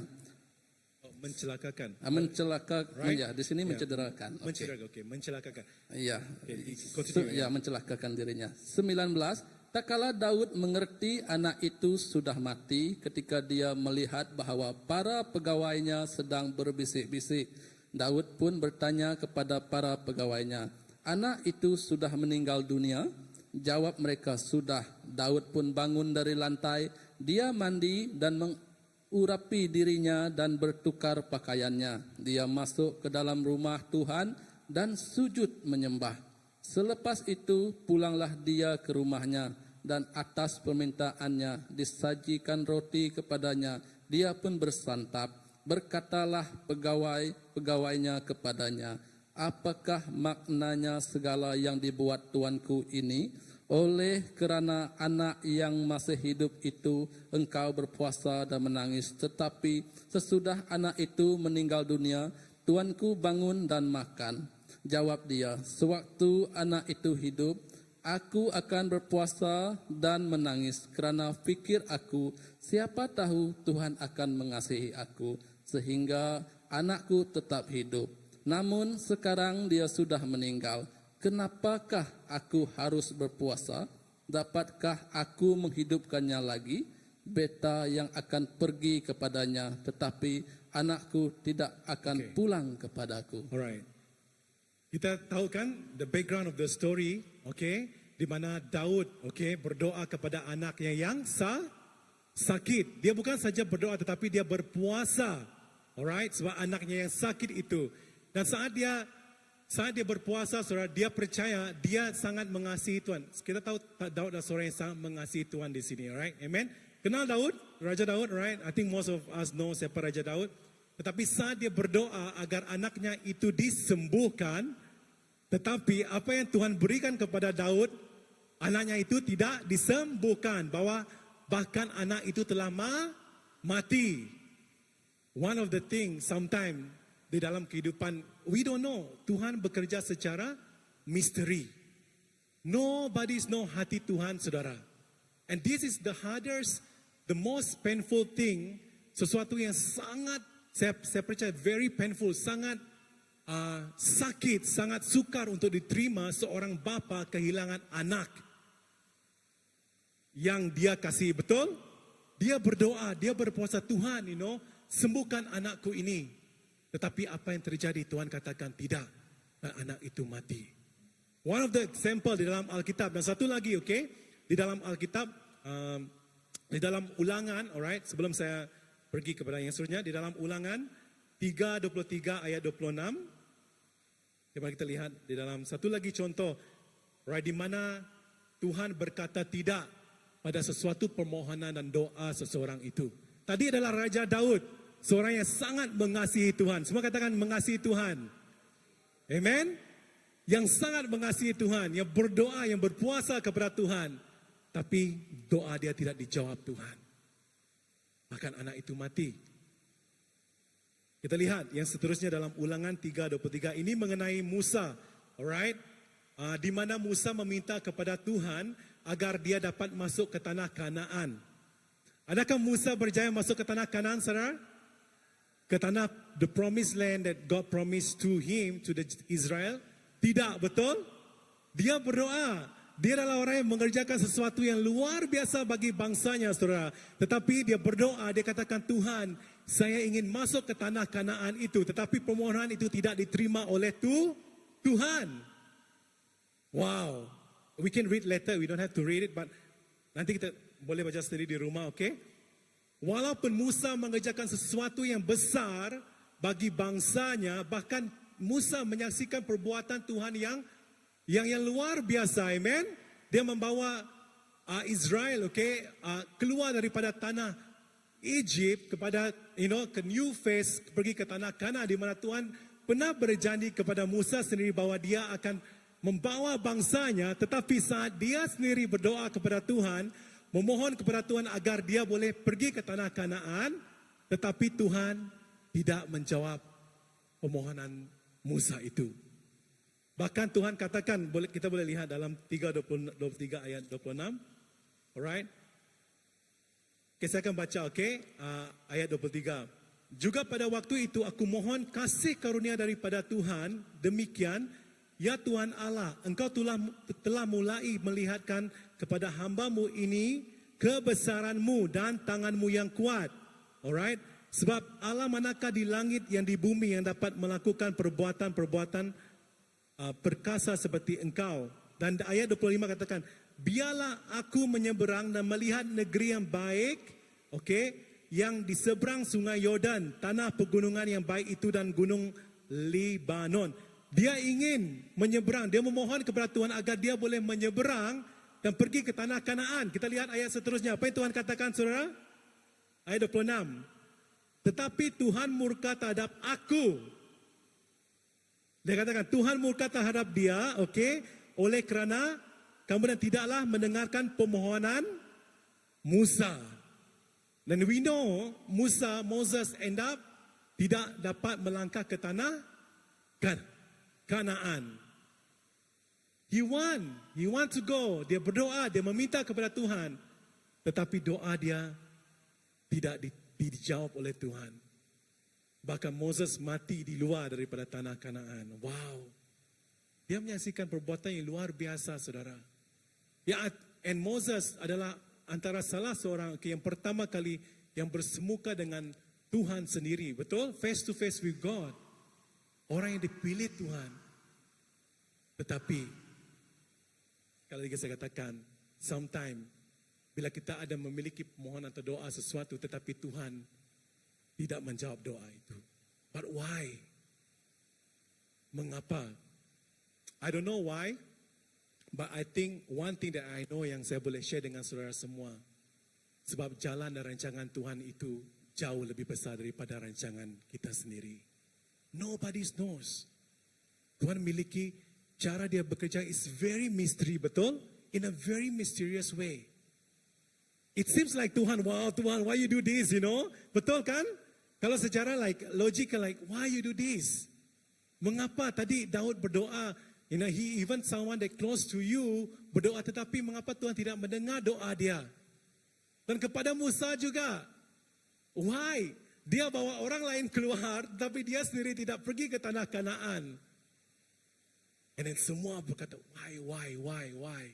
Mencelakakan. Mencelakakan, Right? ya, di sini mencederakan. Mencelakakan. Iya. Continue, Ya, mencelakakan dirinya. 19, tak kala Daud mengerti anak itu sudah mati ketika dia melihat bahawa para pegawainya sedang berbisik-bisik. Daud pun bertanya kepada para pegawainya, anak itu sudah meninggal dunia? Jawab mereka, sudah. Daud pun bangun dari lantai, dia mandi dan mengurapi dirinya dan bertukar pakaiannya. Dia masuk ke dalam rumah Tuhan dan sujud menyembah. Selepas itu pulanglah dia ke rumahnya, dan atas permintaannya disajikan roti kepadanya. Dia pun bersantap. Berkatalah pegawainya kepadanya, apakah maknanya segala yang dibuat tuanku ini? Oleh kerana anak yang masih hidup itu engkau berpuasa dan menangis. Tetapi sesudah anak itu meninggal dunia, tuanku bangun dan makan. Jawab dia, sewaktu anak itu hidup, aku akan berpuasa dan menangis. Kerana fikir aku, siapa tahu Tuhan akan mengasihi aku, sehingga anakku tetap hidup. Namun sekarang dia sudah meninggal. Kenapakah aku harus berpuasa? Dapatkah aku menghidupkannya lagi? Beta yang akan pergi kepadanya, tetapi anakku tidak akan pulang kepadaku. Alright. Kita tahu kan the background of the story, di mana Daud, berdoa kepada anaknya yang sakit. Dia bukan saja berdoa tetapi dia berpuasa. Alright, sebab anaknya yang sakit itu. Dan saat dia berpuasa, saudara, dia percaya dia sangat mengasihi Tuhan. Kita tahu Daud adalah seorang yang sangat mengasihi Tuhan di sini, alright? Amen. Kenal Daud? Raja Daud, right? I think most of us know siapa Raja Daud. Tetapi saat dia berdoa agar anaknya itu disembuhkan, tetapi apa yang Tuhan berikan kepada Daud, anaknya itu tidak disembuhkan. Bahkan anak itu telah mati. One of the things sometimes di dalam kehidupan, we don't know. Tuhan bekerja secara misteri. Nobody know hati Tuhan, saudara. And this is the hardest, the most painful thing, sesuatu yang sangat, saya percaya very painful, sangat sakit, sangat sukar untuk diterima seorang bapa kehilangan anak yang dia kasih, betul? Dia berdoa, dia berpuasa, Tuhan, sembuhkan anakku ini. Tetapi apa yang terjadi? Tuhan katakan tidak, dan anak itu mati. One of the example di dalam Alkitab, dan satu lagi, okay, di dalam Alkitab, di dalam Ulangan, alright, sebelum saya pergi kepada yang seterusnya, di dalam Ulangan 3:23 ayat 26. Coba kita lihat di dalam satu lagi contoh, right, di mana Tuhan berkata tidak pada sesuatu permohonan dan doa seseorang itu. Tadi adalah Raja Daud, seorang yang sangat mengasihi Tuhan. Semua katakan mengasihi Tuhan. Amen. Yang sangat mengasihi Tuhan, yang berdoa, yang berpuasa kepada Tuhan. Tapi doa dia tidak dijawab Tuhan. Bahkan anak itu mati. Kita lihat yang seterusnya dalam Ulangan 3:23. Ini mengenai Musa. Alright. Di mana Musa meminta kepada Tuhan agar dia dapat masuk ke tanah Kanaan. Adakah Musa berjaya masuk ke tanah Kanaan, saudara? Ke tanah the promised land that God promised to him, to the Israel? Tidak, betul? Dia berdoa. Dia adalah orang yang mengerjakan sesuatu yang luar biasa bagi bangsanya, saudara. Tetapi dia berdoa, dia katakan, Tuhan, saya ingin masuk ke tanah Kanaan itu. Tetapi permohonan itu tidak diterima oleh Tuhan. Wow. We can read later, we don't have to read it. But nanti kita boleh baca sendiri di rumah, okay? Walaupun Musa mengerjakan sesuatu yang besar bagi bangsanya, bahkan Musa menyaksikan perbuatan Tuhan yang luar biasa, amen. Dia membawa Israel, okay, keluar daripada tanah Egypt kepada, ke new phase, pergi ke tanah Kanaan, di mana Tuhan pernah berjanji kepada Musa sendiri bahwa dia akan membawa bangsanya. Tetapi saat dia sendiri berdoa kepada Tuhan, memohon kepada Tuhan agar dia boleh pergi ke tanah Kanaan, tetapi Tuhan tidak menjawab permohonan Musa itu. Bahkan Tuhan katakan, kita boleh lihat dalam 3:23 ayat 26. Alright. Okay, saya akan baca, okay, ayat 23. Juga pada waktu itu aku mohon kasih karunia daripada Tuhan, demikian, ya Tuhan Allah, engkau telah mulai melihatkan kepada hambamu ini kebesaranmu dan tanganmu yang kuat. Alright. Sebab Allah manakah di langit yang di bumi yang dapat melakukan perbuatan-perbuatan perkasa seperti engkau. Dan ayat 25 katakan, biarlah aku menyeberang dan melihat negeri yang baik, okay, yang di seberang sungai Yordan, tanah pegunungan yang baik itu dan gunung Libanon. Dia ingin menyeberang, dia memohon kepada Tuhan agar dia boleh menyeberang dan pergi ke tanah Kanaan. Kita lihat ayat seterusnya, apa yang Tuhan katakan, saudara? Ayat 26. Tetapi Tuhan murka terhadap aku. Dia katakan, Tuhan murka terhadap dia, okay, oleh kerana kemudian tidaklah mendengarkan permohonan Musa. Dan we know Moses end up tidak dapat melangkah ke tanah Kanaan. He want to go. Dia berdoa, dia meminta kepada Tuhan. Tetapi doa dia tidak dijawab oleh Tuhan. Bahkan Moses mati di luar daripada tanah Kanaan. Wow. Dia menyaksikan perbuatan yang luar biasa, saudara. Ya, and Moses adalah antara salah seorang yang pertama kali yang bersemuka dengan Tuhan sendiri. Betul? Face to face with God. Orang yang dipilih Tuhan. Tetapi, sekali lagi saya katakan, sometimes, bila kita ada memiliki permohonan atau doa sesuatu, tetapi Tuhan tidak menjawab doa itu. But why? Mengapa? I don't know why, but I think one thing that I know yang saya boleh share dengan saudara semua. Sebab jalan dan rancangan Tuhan itu jauh lebih besar daripada rancangan kita sendiri. Nobody knows. Tuhan miliki cara dia bekerja is very mystery, betul? In a very mysterious way. It seems like Tuhan, wow Tuhan, why you do this, you know? Betul kan? Kalau secara like logical, like why you do this? Mengapa tadi Daud berdoa, you know, he even someone that close to you berdoa, tetapi mengapa Tuhan tidak mendengar doa dia? Dan kepada Musa juga. Why? Dia bawa orang lain keluar, tapi dia sendiri tidak pergi ke tanah Kanaan. And then semua berkata, why?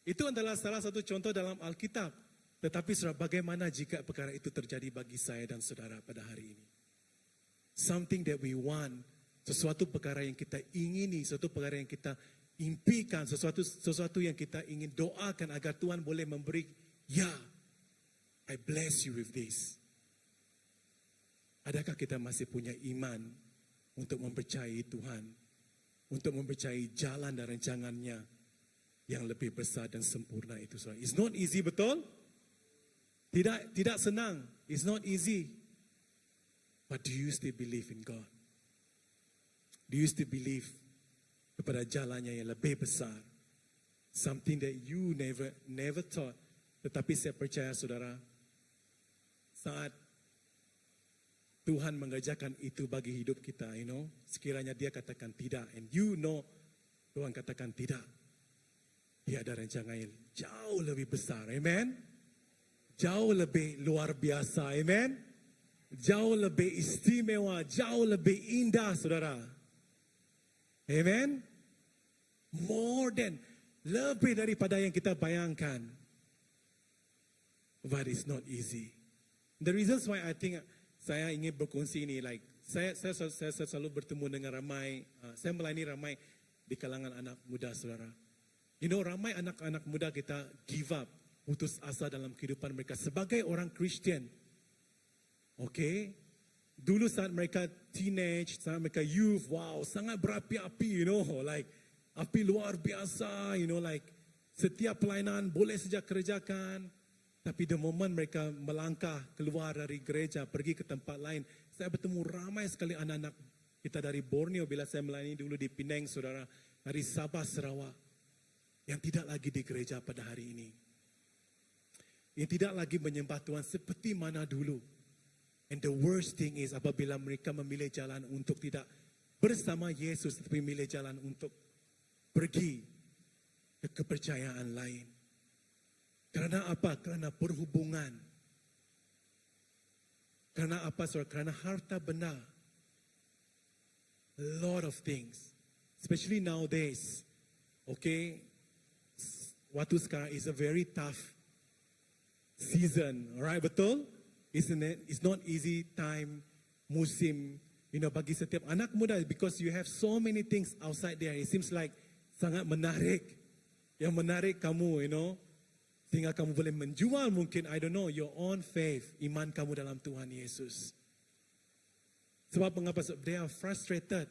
Itu adalah salah satu contoh dalam Alkitab. Tetapi saudara, bagaimana jika perkara itu terjadi bagi saya dan saudara pada hari ini? Something that we want, sesuatu perkara yang kita ingini, sesuatu perkara yang kita impikan, sesuatu yang kita ingin doakan agar Tuhan boleh memberi, ya, I bless you with this. Adakah kita masih punya iman untuk mempercayai Tuhan, untuk mempercayai jalan dan rancangannya yang lebih besar dan sempurna itu? It's not easy, betul? Tidak senang. It's not easy. But do you still believe in God? Do you still believe kepada jalannya yang lebih besar? Something that you never thought. Tetapi saya percaya saudara, saat Tuhan mengerjakan itu bagi hidup kita, you know, sekiranya dia katakan tidak, and you know, Tuhan katakan tidak, dia ada rancangan yang jauh lebih besar, amen? Jauh lebih luar biasa, amen? Jauh lebih istimewa, jauh lebih indah, saudara. Amen? More than, lebih daripada yang kita bayangkan. But it's not easy. The reasons why I think saya ingin berkongsi ini, like saya selalu bertemu dengan ramai, saya melayani ramai di kalangan anak muda, saudara. You know, ramai anak-anak muda kita give up, putus asa dalam kehidupan mereka sebagai orang Kristian. Okay? Dulu saat mereka teenage, saat mereka youth, wow, sangat berapi-api, you know, like api luar biasa, you know, like setiap pelayanan boleh saja kerjakan. Tapi the moment mereka melangkah keluar dari gereja, pergi ke tempat lain, saya bertemu ramai sekali anak-anak kita dari Borneo bila saya melayani dulu di Penang, saudara, dari Sabah, Sarawak, yang tidak lagi di gereja pada hari ini. Yang tidak lagi menyembah Tuhan seperti mana dulu. And the worst thing is apabila mereka memilih jalan untuk tidak bersama Yesus, tetapi memilih jalan untuk pergi ke kepercayaan lain. Karena apa? Karena perhubungan. Karena apa, saudara? Karena harta benda. A lot of things. Especially nowadays. Okay? Waktu sekarang is a very tough season. Alright, betul? Isn't it? It's not easy time, musim, you know, bagi setiap anak muda. Because you have so many things outside there. It seems like sangat menarik. Yang menarik kamu, you know. Sehingga kamu boleh menjual mungkin, I don't know, your own faith, iman kamu dalam Tuhan Yesus. Sebab mengapa? They are frustrated.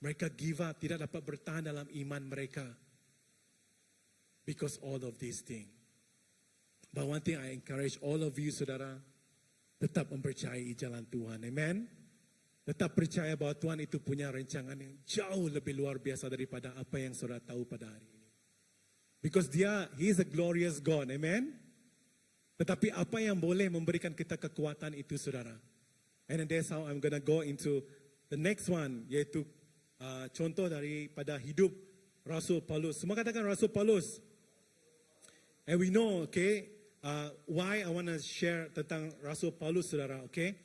Mereka give up, tidak dapat bertahan dalam iman mereka. Because all of these things. But one thing I encourage all of you, saudara, tetap mempercayai jalan Tuhan. Amen? Tetap percaya bahwa Tuhan itu punya rancangan yang jauh lebih luar biasa daripada apa yang saudara tahu pada hari ini. Because He is a glorious God, amen? Tetapi apa yang boleh memberikan kita kekuatan itu, saudara? And that's how I'm gonna go into the next one, yaitu contoh daripada hidup Rasul Paulus. Semua katakan Rasul Paulus. And we know, okay, why I want to share tentang Rasul Paulus, saudara, okay?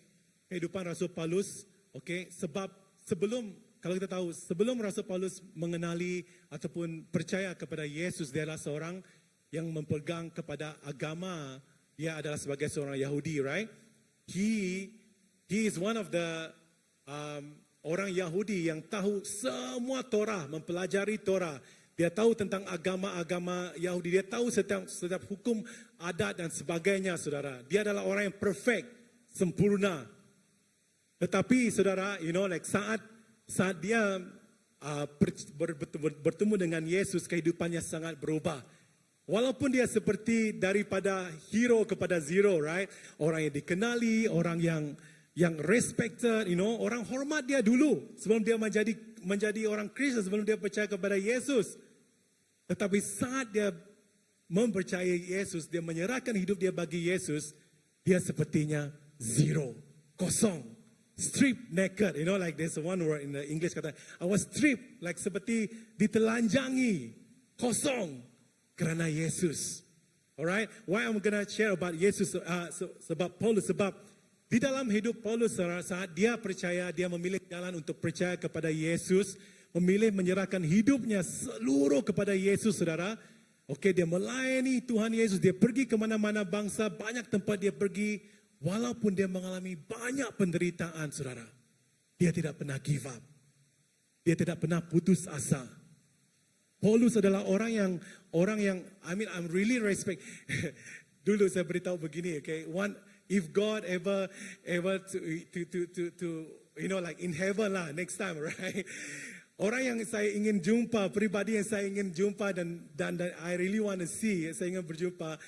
Kehidupan Rasul Paulus, okay? Sebab sebelum, kalau kita tahu, sebelum Rasul Paulus mengenali ataupun percaya kepada Yesus, dia adalah seorang yang memegang kepada agama, dia adalah sebagai seorang Yahudi, right? He is one of the orang Yahudi yang tahu semua Torah, mempelajari Torah. Dia tahu tentang agama-agama Yahudi, dia tahu setiap hukum, adat dan sebagainya, saudara. Dia adalah orang yang perfect, sempurna. Tetapi, saudara, you know, like saat dia bertemu dengan Yesus, kehidupannya sangat berubah. Walaupun dia seperti daripada hero kepada zero, right? Orang yang dikenali, orang yang respected, orang hormat dia dulu sebelum dia menjadi orang Kristen, sebelum dia percaya kepada Yesus. Tetapi saat dia mempercayai Yesus, dia menyerahkan hidup dia bagi Yesus, dia sepertinya zero, kosong, stripped naked. Like there's one word in the English kata, I was stripped, like seperti ditelanjangi, kosong kerana Yesus. Alright, why I'm gonna share about Yesus? Sebab Paulus, sebab di dalam hidup Paulus saat dia percaya, dia memilih jalan untuk percaya kepada Yesus, memilih menyerahkan hidupnya seluruh kepada Yesus, saudara. Okey, dia melayani Tuhan Yesus, dia pergi ke mana-mana bangsa, banyak tempat dia pergi, walaupun dia mengalami banyak penderitaan, saudara. Dia tidak pernah give up. Dia tidak pernah putus asa. Paulus adalah orang yang I'm really respect. Dulu saya beritahu begini, okay, if God ever to like in heaven lah next time, right? Orang yang saya ingin jumpa, pribadi yang saya ingin jumpa dan I really want to see, saya ingin berjumpa,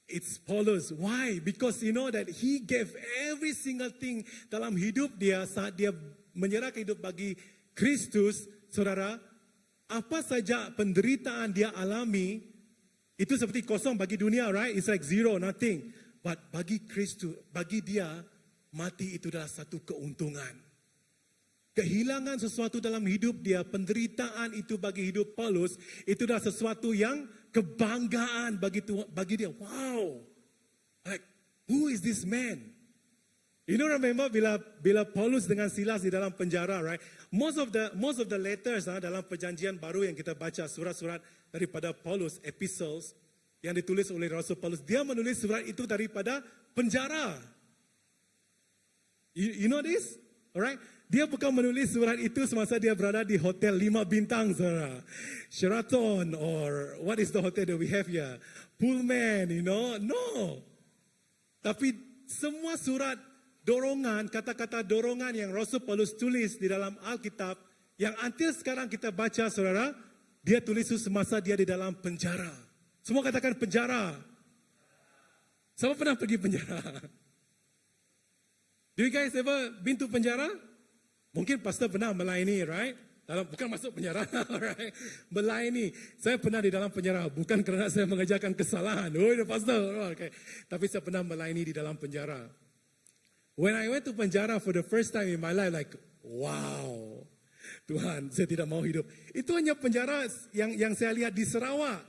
it's Paulus. Why? Because that he gave every single thing dalam hidup dia saat dia menyerahkan hidup bagi Kristus, saudara. Apa saja penderitaan dia alami, itu seperti kosong bagi dunia, right? It's like zero, nothing. But bagi Kristus, bagi dia, mati itu adalah satu keuntungan. Kehilangan sesuatu dalam hidup dia, penderitaan itu bagi hidup Paulus, itu adalah sesuatu yang kebanggaan bagi dia. Wow, like who is this man? Remember bila Paulus dengan Silas di dalam penjara, right? Most of the letters dalam perjanjian baru yang kita baca, surat-surat daripada Paulus, epistles yang ditulis oleh Rasul Paulus, dia menulis surat itu daripada penjara. You know this? Alright? Dia bukan menulis surat itu semasa dia berada di hotel 5 bintang, saudara. Sheraton or what is the hotel that we have here? Pullman, No. Tapi semua surat dorongan, kata-kata dorongan yang Rasul Paulus tulis di dalam Alkitab, yang until sekarang kita baca, saudara, dia tulis itu semasa dia di dalam penjara. Semua katakan penjara. Siapa pernah pergi penjara? Do you guys ever been to penjara? Mungkin pastor pernah melayani, right? Bukan masuk penjara, right? Melayani. Saya pernah di dalam penjara, bukan kerana saya mengerjakan kesalahan. Oh, pastor. Okay. Tapi saya pernah melayani di dalam penjara. When I went to penjara for the first time in my life, like, wow, Tuhan, saya tidak mau hidup. Itu hanya penjara yang saya lihat di Sarawak.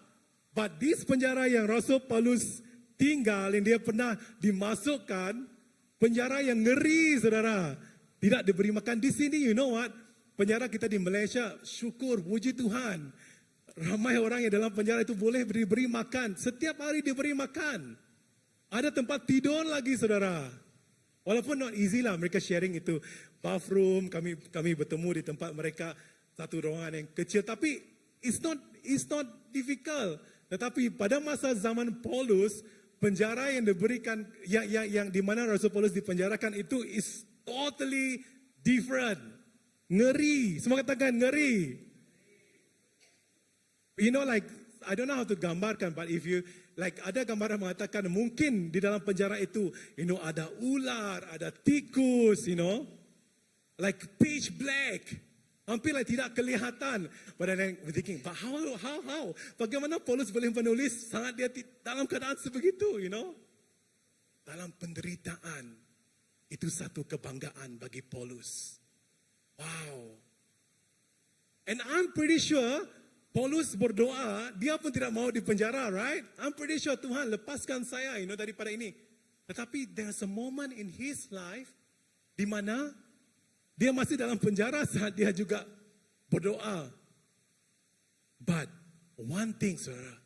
But this penjara yang Rasul Paulus tinggal, yang dia pernah dimasukkan, penjara yang ngeri, saudara. Tidak diberi makan di sini, you know what? Penjara kita di Malaysia, syukur, puji Tuhan. Ramai orang yang dalam penjara itu boleh diberi makan. Setiap hari diberi makan. Ada tempat tidur lagi, saudara. Walaupun not easy lah mereka sharing itu bathroom, kami bertemu di tempat mereka satu ruangan yang kecil, tapi it's not difficult. Tetapi pada masa zaman Paulus, penjara yang diberikan yang di mana Rasul Paulus dipenjarakan itu is totally different. Ngeri, semua katakan ngeri. Like I don't know how to gambarkan, but if you like ada gambaran mengatakan mungkin di dalam penjara itu, ada ular, ada tikus, like pitch black, hampir like tidak kelihatan. But I'm thinking, but how? Bagaimana Paulus boleh menulis saat dia dalam keadaan sebegitu, Dalam penderitaan, itu satu kebanggaan bagi Paulus. Wow. And I'm pretty sure Paulus berdoa, dia pun tidak mau dipenjara, right? I'm pretty sure, Tuhan, lepaskan saya, daripada ini. Tetapi there's a moment in his life di mana dia masih dalam penjara saat dia juga berdoa. But one thing, saudara,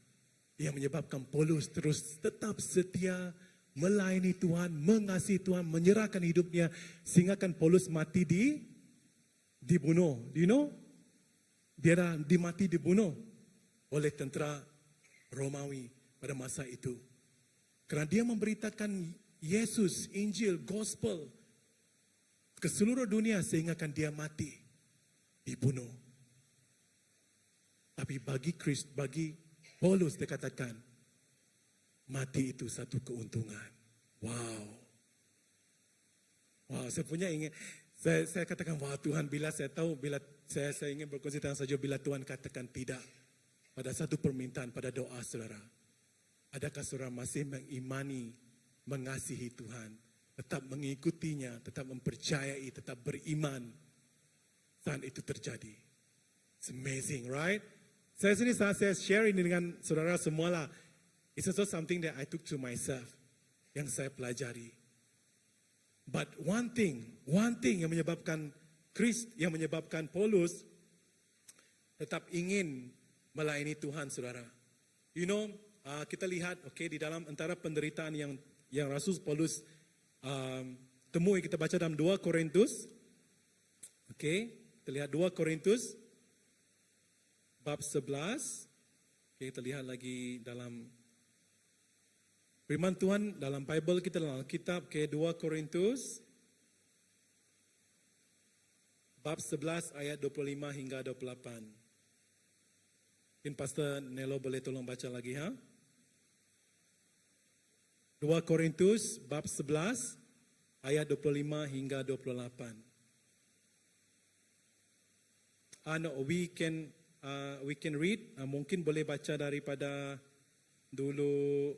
yang menyebabkan Paulus terus tetap setia melayani Tuhan, mengasihi Tuhan, menyerahkan hidupnya, sehingga kan Paulus mati dibunuh. Do you know? Dia dibunuh oleh tentera Romawi pada masa itu. Kerana dia memberitakan Yesus, Injil, Gospel ke seluruh dunia sehingga kan dia mati, dibunuh. Tapi bagi Paulus dia katakan, mati itu satu keuntungan. Wow. Wow, saya punya ingin, saya katakan, wah Tuhan, bila saya tahu, bila saya ingin berkongsi tentang saja, bila Tuhan katakan tidak pada satu permintaan, pada doa saudara, adakah saudara masih mengimani, mengasihi Tuhan, tetap mengikutinya, tetap mempercayai, tetap beriman saat itu terjadi? It's amazing, right? Saya sendiri saat saya share ini dengan saudara semualah, it's also something that I took to myself, yang saya pelajari. But one thing yang menyebabkan Paulus tetap ingin melayani Tuhan, saudara. You know, kita lihat, di dalam antara penderitaan yang Rasul Paulus temui, kita baca dalam 2 Korintus. Kita lihat 2 Korintus bab 11. Kita lihat lagi dalam firman Tuhan dalam Bible kita, dalam Alkitab, 2 Korintus bab 11 ayat 25 hingga 28. Mungkin Pastor Nelo boleh tolong baca lagi, 2 Korintus bab 11 ayat 25 hingga 28. No, we can read, mungkin boleh baca daripada dulu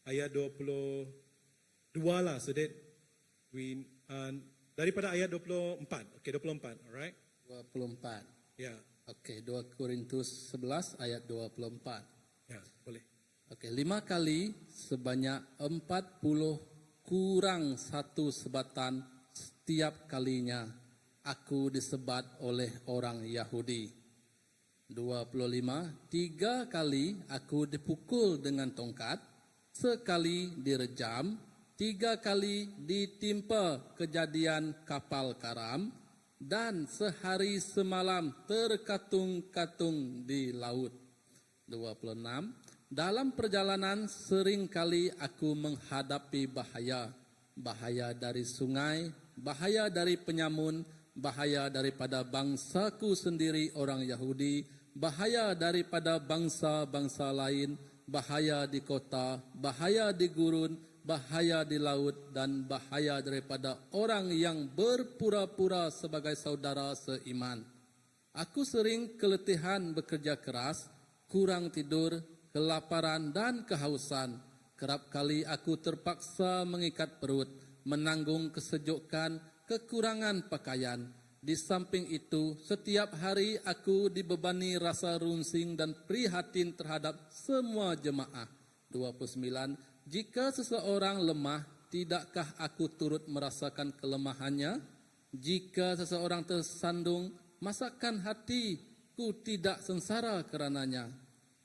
ayat 22 lah, so that we daripada ayat 24. 24, alright? 24. Ya, 2 Korintus 11 ayat 24. ya, boleh. 5 kali sebanyak 40 kurang 1 sebatan setiap kalinya aku disebat oleh orang Yahudi. 25, 3 kali aku dipukul dengan tongkat, sekali direjam, 3 kali ditimpa kejadian kapal karam, dan sehari semalam terkatung-katung di laut. 26, dalam perjalanan seringkali aku menghadapi bahaya dari sungai, bahaya dari penyamun, bahaya daripada bangsaku sendiri orang Yahudi, bahaya daripada bangsa-bangsa lain, bahaya di kota, bahaya di gurun, bahaya di laut, dan bahaya daripada orang yang berpura-pura sebagai saudara seiman. Aku sering keletihan bekerja keras, kurang tidur, kelaparan dan kehausan. Kerap kali aku terpaksa mengikat perut, menanggung kesejukan, kekurangan pakaian. Di samping itu, setiap hari aku dibebani rasa runsing dan prihatin terhadap semua jemaah. 29, jika seseorang lemah, tidakkah aku turut merasakan kelemahannya? Jika seseorang tersandung, masakan hatiku tidak sengsara karenanya?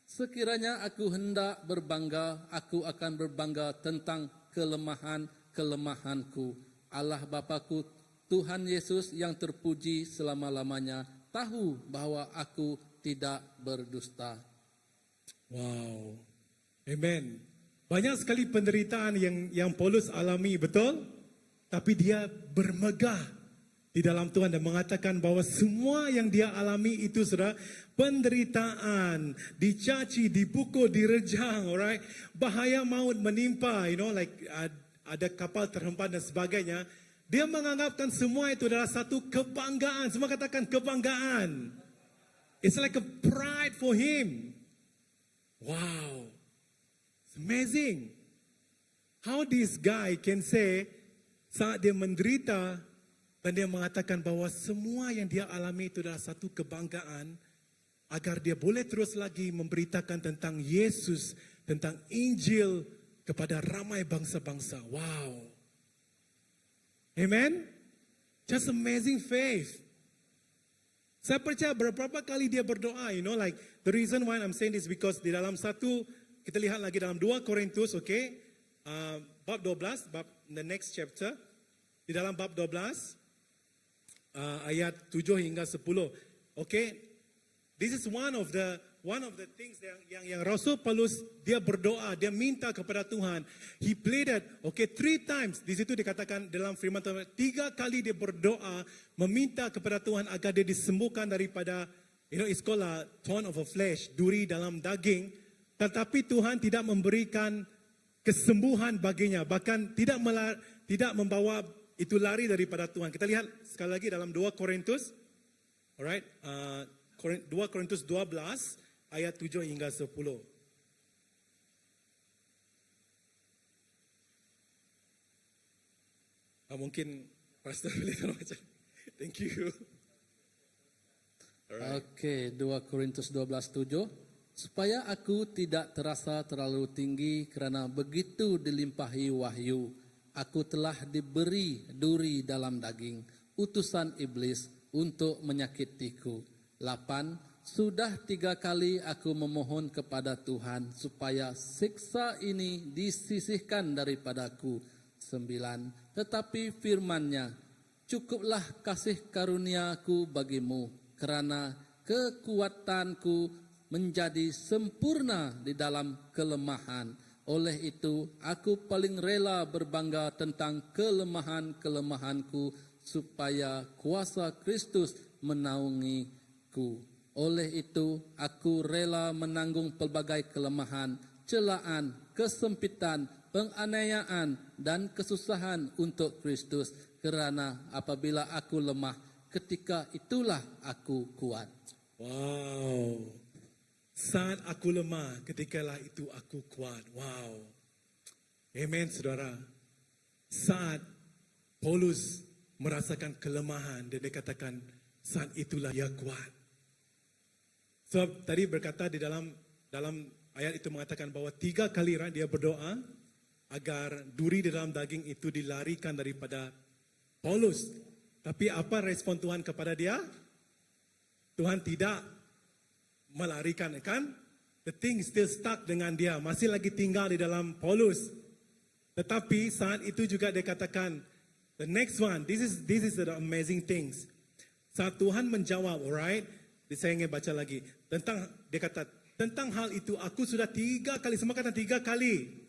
Sekiranya aku hendak berbangga, aku akan berbangga tentang kelemahanku. Allah Bapa-Ku, Tuhan Yesus yang terpuji selama-lamanya, tahu bahwa aku tidak berdusta. Wow. Amen. Banyak sekali penderitaan yang Paulus alami, betul? Tapi dia bermegah di dalam Tuhan dan mengatakan bahwa semua yang dia alami itu saudara, penderitaan, dicaci, dipukul, direjang, alright? Bahaya maut menimpa, ada kapal terhempas dan sebagainya. Dia menganggapkan semua itu adalah satu kebanggaan. Semua katakan kebanggaan. It's like a pride for him. Wow. It's amazing. How this guy can say saat dia menderita dan dia mengatakan bahwa semua yang dia alami itu adalah satu kebanggaan agar dia boleh terus lagi memberitakan tentang Yesus, tentang Injil kepada ramai bangsa-bangsa. Wow. Amen. Just amazing faith. Saya percaya beberapa kali dia berdoa, the reason why I'm saying this because di dalam kita lihat lagi dalam 2 Korintus, bab 12, the next chapter, di dalam bab 12, ayat 7 hingga 10. This is one of the one of the things yang Rasul Paulus dia berdoa, dia minta kepada Tuhan. He pleaded, okay, 3 times. Di situ dikatakan dalam firman Tuhan, 3 kali dia berdoa meminta kepada Tuhan agar dia disembuhkan daripada, it's called a thorn of a flesh, duri dalam daging. Tetapi Tuhan tidak memberikan kesembuhan baginya, bahkan tidak membawa itu lari daripada Tuhan. Kita lihat sekali lagi dalam 2 Korintus, alright, 2 Korintus 12 ayat 7 hingga 10. Mungkin Pastor boleh tolong baca. Thank you. Oke, 2 Korintus 12:7. Supaya aku tidak terasa terlalu tinggi karena begitu dilimpahi wahyu, aku telah diberi duri dalam daging, utusan iblis untuk menyakitiku. 8. Sudah 3 kali aku memohon kepada Tuhan supaya siksa ini disisihkan daripadaku. 9. Tetapi firman-Nya, cukuplah kasih karuniaku bagimu, karena kekuatanku menjadi sempurna di dalam kelemahan. Oleh itu, aku paling rela berbangga tentang kelemahan-kelemahanku, supaya kuasa Kristus menaungiku. Oleh itu, aku rela menanggung pelbagai kelemahan, celaan, kesempitan, penganiayaan, dan kesusahan untuk Kristus. Kerana apabila aku lemah, ketika itulah aku kuat. Wow. Saat aku lemah, ketikalah itu aku kuat. Wow. Amen, saudara. Saat Paulus merasakan kelemahan, dia katakan saat itulah ia kuat. Sebab tadi berkata di dalam ayat itu mengatakan bahwa 3 kali dia berdoa agar duri di dalam daging itu dilarikan daripada Paulus. Tapi apa respon Tuhan kepada dia? Tuhan tidak melarikan, kan? The thing still stuck dengan dia, masih lagi tinggal di dalam Paulus. Tetapi saat itu juga dia katakan, the next one, this is the amazing things. Saat Tuhan menjawab, alright, saya ingin baca lagi dia kata tentang hal itu aku sudah 3 kali, semua kata 3 kali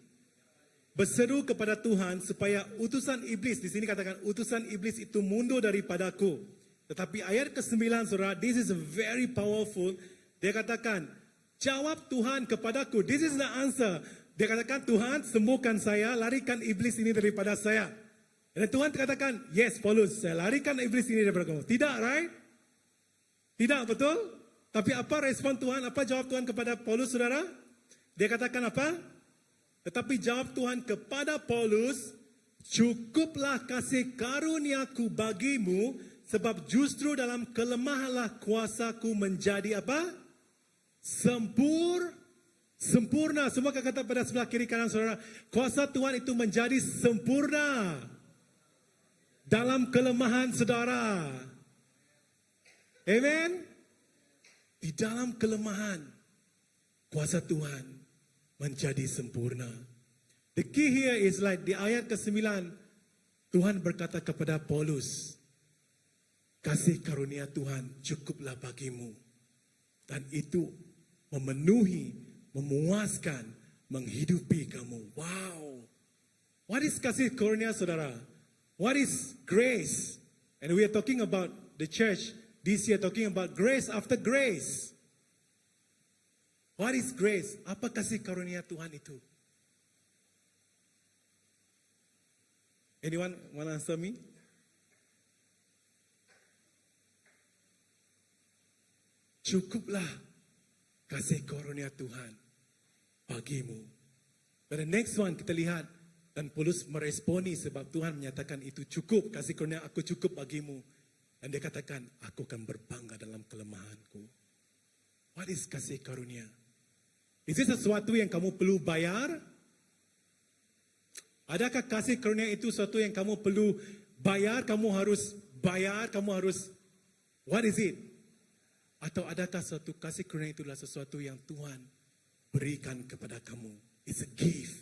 berseru kepada Tuhan supaya utusan iblis, di sini katakan utusan iblis itu mundur daripadaku. Tetapi ayat ke-9, saudara, this is very powerful. Dia katakan, jawab Tuhan kepadaku. This is the answer. Dia katakan, Tuhan sembuhkan saya, larikan iblis ini daripada saya. Dan Tuhan katakan, yes Paulus, saya larikan iblis ini daripada kamu. Tidak, right? Tidak, betul? Tapi apa respon Tuhan? Apa jawab Tuhan kepada Paulus, saudara? Dia katakan apa? Tetapi jawab Tuhan kepada Paulus, cukuplah kasih karuniaku bagimu, sebab justru dalam kelemahanlah kuasaku menjadi apa? Sempurna. Semua kata pada sebelah kiri kanan saudara, kuasa Tuhan itu menjadi sempurna dalam kelemahan saudara. Amen. Di dalam kelemahan, kuasa Tuhan menjadi sempurna. The key here is like di ayat ke-9, Tuhan berkata kepada Paulus, kasih karunia Tuhan cukuplah bagimu. Dan itu memenuhi, memuaskan, menghidupi kamu. Wow. What is kasih karunia, saudara? What is grace? And we are talking about the church this year, talking about grace after grace. What is grace? Apa kasih karunia Tuhan itu? Anyone want to answer me? Cukuplah kasih karunia Tuhan bagimu. Pada next one kita lihat, dan Paulus meresponi sebab Tuhan menyatakan itu cukup, kasih karunia aku cukup bagimu. Dan dia katakan, aku akan berbangga dalam kelemahanku. What is kasih karunia? Is it sesuatu yang kamu perlu bayar? Adakah kasih karunia itu sesuatu yang kamu perlu bayar? Kamu harus bayar, what is it? Atau adakah suatu kasih karunia itu adalah sesuatu yang Tuhan berikan kepada kamu? It's a gift.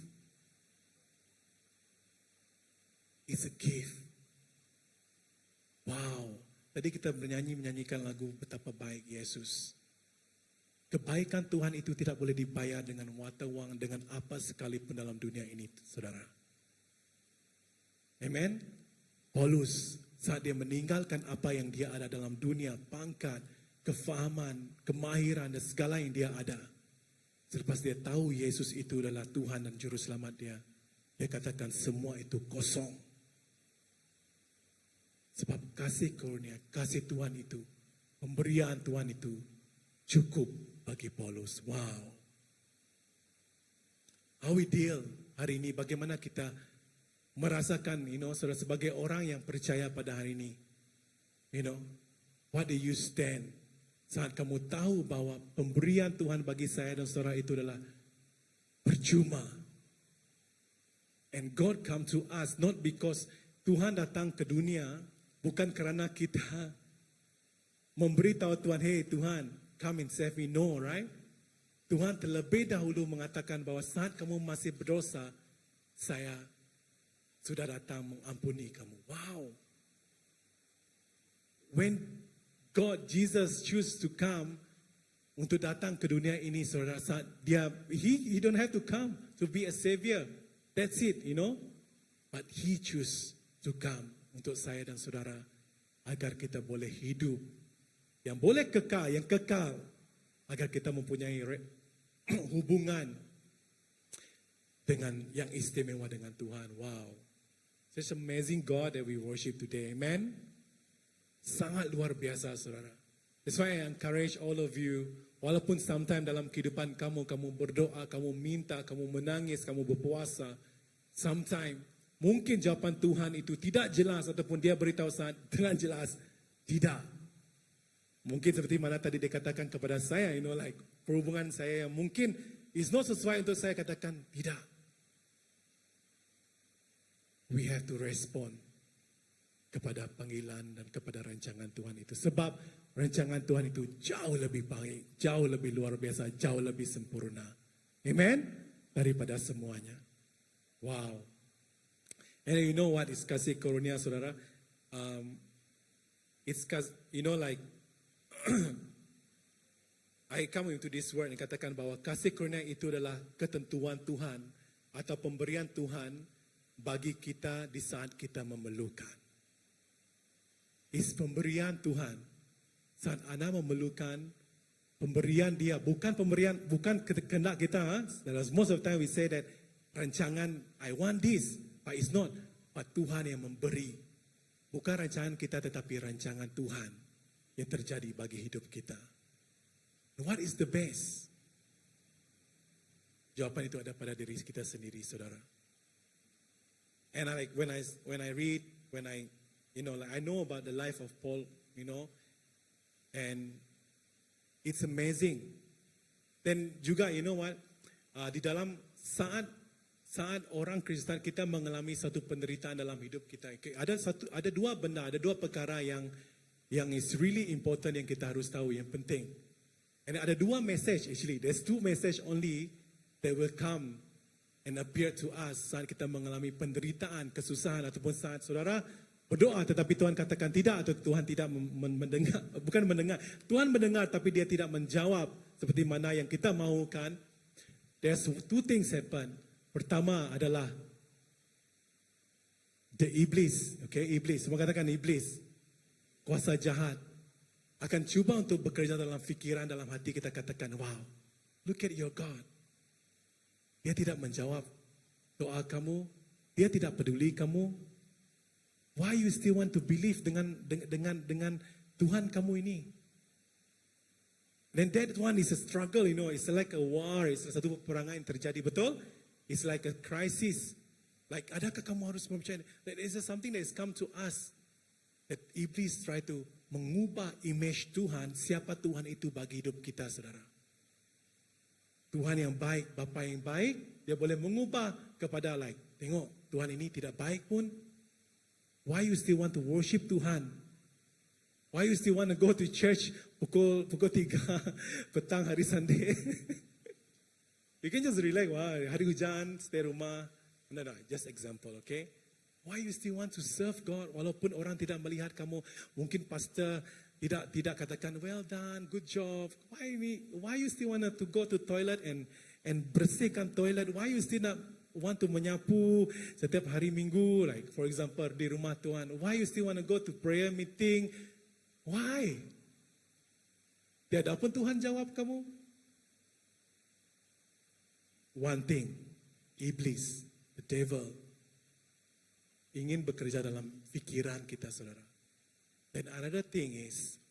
It's a gift. Wow. Tadi kita menyanyikan lagu betapa baik Yesus. Kebaikan Tuhan itu tidak boleh dibayar dengan mata uang, dengan apa sekalipun dalam dunia ini, saudara. Amen. Paulus saat dia meninggalkan apa yang dia ada dalam dunia, pangkat, kefahaman, kemahiran dan segala yang dia ada. Selepas dia tahu Yesus itu adalah Tuhan dan Juru Selamat dia katakan semua itu kosong. Sebab kasih karunia, kasih Tuhan itu, pemberian Tuhan itu cukup bagi Paulus. Wow. How we deal hari ini, bagaimana kita merasakan, saudara, sebagai orang yang percaya pada hari ini. What do you stand? Saat kamu tahu bahwa pemberian Tuhan bagi saya dan saudara itu adalah percuma. And God come to us not because Tuhan datang ke dunia bukan kerana kita memberitahu Tuhan, hey Tuhan, come and save me. No, right? Tuhan terlebih dahulu mengatakan bahwa saat kamu masih berdosa, saya sudah datang mengampuni kamu. Wow. When God, Jesus choose to come untuk datang ke dunia ini, saudara, saat he don't have to come to be a savior. That's it, But he choose to come untuk saya dan saudara agar kita boleh hidup yang boleh kekal, yang kekal, agar kita mempunyai hubungan dengan yang istimewa dengan Tuhan. Wow. Such amazing God that we worship today. Amen. Sangat luar biasa, saudara. That's why I encourage all of you, walaupun sometimes dalam kehidupan kamu berdoa, kamu minta, kamu menangis, kamu berpuasa, sometimes mungkin jawapan Tuhan itu tidak jelas ataupun dia beritahu saat dengan jelas tidak. Mungkin seperti mana tadi dikatakan kepada saya, like perhubungan saya yang mungkin is not sesuai untuk saya, katakan tidak. We have to respond kepada panggilan dan kepada rancangan Tuhan itu. Sebab rancangan Tuhan itu jauh lebih baik, jauh lebih luar biasa, jauh lebih sempurna. Amen? Daripada semuanya. Wow. And you know what is kasih karunia, saudara? It's like I come into this word and katakan bahwa kasih karunia itu adalah ketentuan Tuhan atau pemberian Tuhan bagi kita di saat kita memerlukan. Is pemberian Tuhan saat Anda memerlukan pemberian dia, bukan kehendak kita. Most of the time we say that rancangan I want this, but it's not. But Tuhan yang memberi, bukan rancangan kita tetapi rancangan Tuhan yang terjadi bagi hidup kita. What is the best? Jawapan itu ada pada diri kita sendiri, saudara. And when I read, I know about the life of Paul, and it's amazing. Dan juga, di dalam saat orang Kristen kita mengalami satu penderitaan dalam hidup kita, ada dua benda, ada dua perkara yang is really important yang kita harus tahu, yang penting. And ada dua message actually. There's two message only that will come and appear to us saat kita mengalami penderitaan, kesusahan ataupun saat saudara berdoa tetapi Tuhan katakan tidak atau Tuhan tidak mendengar, bukan mendengar. Tuhan mendengar tapi dia tidak menjawab seperti mana yang kita mahukan. There's two things happen. Pertama adalah the iblis, okay, iblis. Semua katakan iblis. Kuasa jahat akan cuba untuk bekerja dalam fikiran, dalam hati kita, katakan, wow, look at your God. Dia tidak menjawab doa kamu, dia tidak peduli kamu. Why you still want to believe dengan Tuhan kamu ini? Then that one is a struggle, it's like a war, it's satu peperangan yang terjadi, betul? It's like a crisis. Like, adakah kamu harus mempercayai? That is something that has come to us. That iblis try to mengubah image Tuhan, siapa Tuhan itu bagi hidup kita, saudara. Tuhan yang baik, Bapa yang baik, dia boleh mengubah kepada tengok, Tuhan ini tidak baik pun. Why you still want to worship Tuhan? Why you still want to go to church pukul 3 petang hari Sunday? You can just relax, wah, hari hujan, stay rumah. No, just example, okay? Why you still want to serve God walaupun orang tidak melihat kamu? Mungkin pastor, Tidak katakan well done, good job. Why you still want to go to toilet and bersihkan toilet? Why you still not want to menyapu setiap hari Minggu, like for example di rumah Tuhan? Why you still want to go to prayer meeting? Why? Tiada pun Tuhan jawab kamu. One thing, iblis, the devil, ingin bekerja dalam fikiran kita, saudara. And another thing is,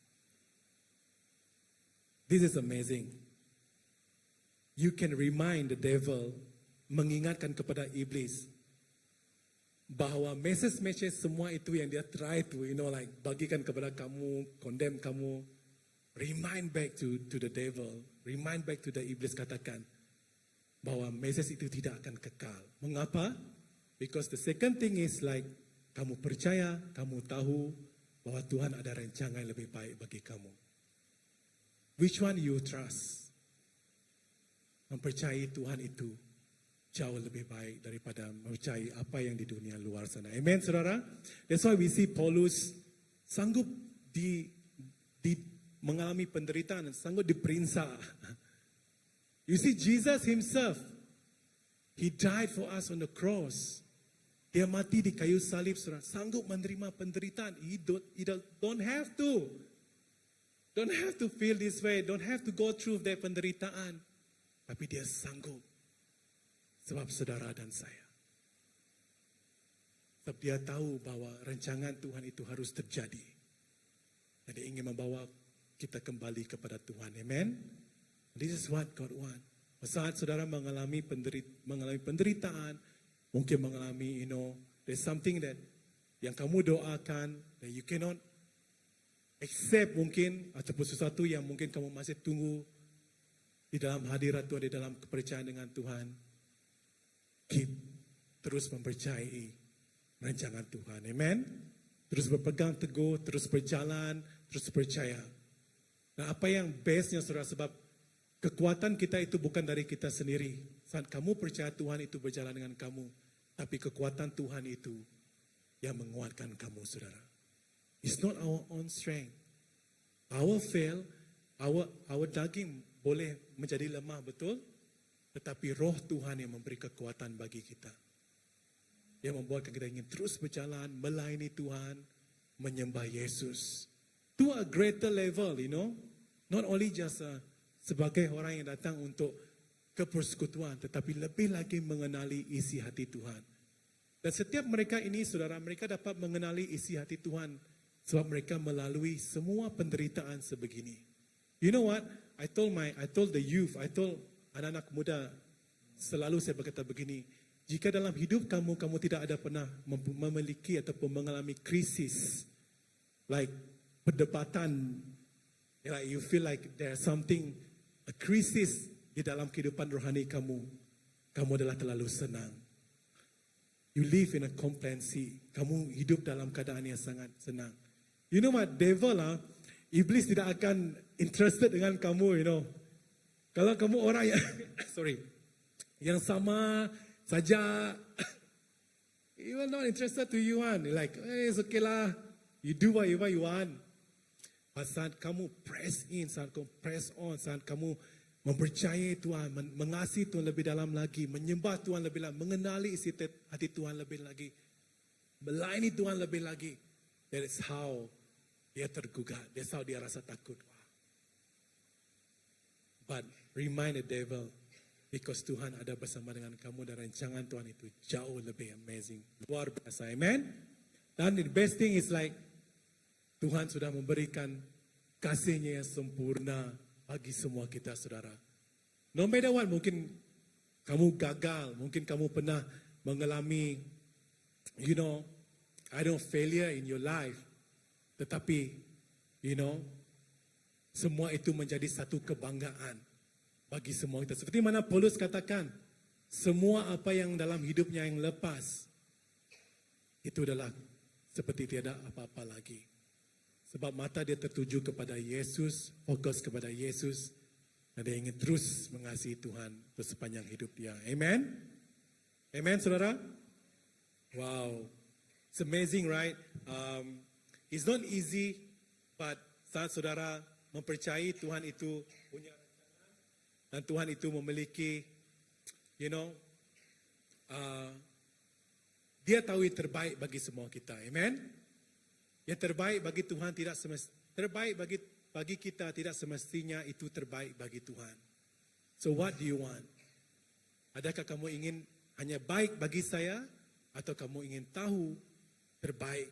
this is amazing. You can remind the devil, mengingatkan kepada iblis, bahwa message semua itu yang dia try to, like bagikan kepada kamu, condemn kamu, remind back to the devil, remind back to the iblis, katakan bahwa message itu tidak akan kekal. Mengapa? Because the second thing is like, kamu percaya, kamu tahu bahwa Tuhan ada rancangan yang lebih baik bagi kamu. Which one you trust? Mempercayai Tuhan itu jauh lebih baik daripada mempercayai apa yang di dunia luar sana. Amen, saudara? That's why we see Paulus sanggup mengalami penderitaan, sanggup diperintah. You see, Jesus himself, he died for us on the cross. Dia mati di kayu salib, saudara. Sanggup menerima penderitaan. He don't have to. Don't have to feel this way. Don't have to go through that penderitaan. Tapi dia sanggup. Sebab saudara dan saya. Sebab dia tahu bahwa rancangan Tuhan itu harus terjadi. Dan dia ingin membawa kita kembali kepada Tuhan. Amen. This is what God wants. Saat saudara mengalami penderitaan, mungkin mengalami, there's something that yang kamu doakan, that you cannot accept mungkin, ataupun sesuatu yang mungkin kamu masih tunggu di dalam hadirat Tuhan, di dalam kepercayaan dengan Tuhan. Keep, terus mempercayai rancangan Tuhan. Amen. Terus berpegang teguh, terus berjalan, terus percaya. Nah, apa yang bestnya, saudara, sebab kekuatan kita itu bukan dari kita sendiri. Saat kamu percaya Tuhan itu berjalan dengan kamu. Tapi kekuatan Tuhan itu yang menguatkan kamu, saudara. It's not our own strength. Our fail, our daging boleh menjadi lemah, betul? Tetapi roh Tuhan yang memberi kekuatan bagi kita. Yang membuatkan kita ingin terus berjalan, melayani Tuhan, menyembah Yesus. To a greater level, Not only just sebagai orang yang datang untuk ke persekutuan, tetapi lebih lagi mengenali isi hati Tuhan. Dan setiap mereka ini, saudara, mereka dapat mengenali isi hati Tuhan sebab mereka melalui semua penderitaan sebegini. You know what? I told the youth, I told anak-anak muda, selalu saya berkata begini, jika dalam hidup kamu tidak ada pernah memiliki ataupun mengalami krisis, like perdebatan, like you feel like there's something, a crisis di dalam kehidupan rohani kamu adalah terlalu senang. You live in a complacency. Kamu hidup dalam keadaan yang sangat senang. You know what, devil iblis tidak akan interested dengan kamu, Kalau kamu orang yang, yang sama saja, he will not interested to you, like, it's okay lah, you do whatever you want. But saat kamu press in, saat kamu press on, saat kamu mempercayai Tuhan, mengasihi Tuhan lebih dalam lagi, menyembah Tuhan lebih dalam, mengenali isi hati Tuhan lebih lagi, melayani Tuhan lebih lagi. That is how dia tergugah, that's how dia rasa takut. But remind the devil, because Tuhan ada bersama dengan kamu dan rancangan Tuhan itu jauh lebih amazing, luar biasa. Amen. Dan the best thing is like, Tuhan sudah memberikan kasih-Nya yang sempurna bagi semua kita, saudara. No matter what, mungkin kamu gagal, mungkin kamu pernah mengalami, failure in your life. Tetapi, semua itu menjadi satu kebanggaan bagi semua kita. Seperti mana Paulus katakan, semua apa yang dalam hidupnya yang lepas, itu adalah seperti tiada apa-apa lagi. Sebab mata dia tertuju kepada Yesus, fokus kepada Yesus, dan dia ingin terus mengasihi Tuhan sepanjang hidup dia. Amen? Amen, saudara? Wow. It's amazing, right? It's not easy, but saat saudara mempercayai Tuhan itu punya dan Tuhan itu memiliki, Dia tahu yang terbaik bagi semua kita, amen. Yang terbaik bagi Tuhan terbaik bagi kita tidak semestinya itu terbaik bagi Tuhan. So what do you want? Adakah kamu ingin hanya baik bagi saya atau kamu ingin tahu terbaik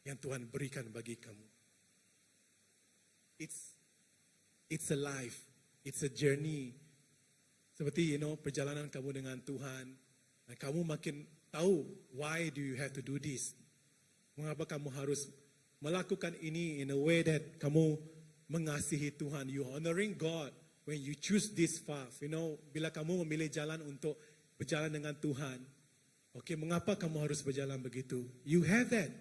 yang Tuhan berikan bagi kamu? It's a life, it's a journey. Seperti perjalanan kamu dengan Tuhan, dan kamu makin tahu why do you have to do this? Mengapa kamu harus melakukan ini in a way that kamu mengasihi Tuhan, you honoring God when you choose this path. Bila kamu memilih jalan untuk berjalan dengan Tuhan, okay, mengapa kamu harus berjalan begitu? You have that.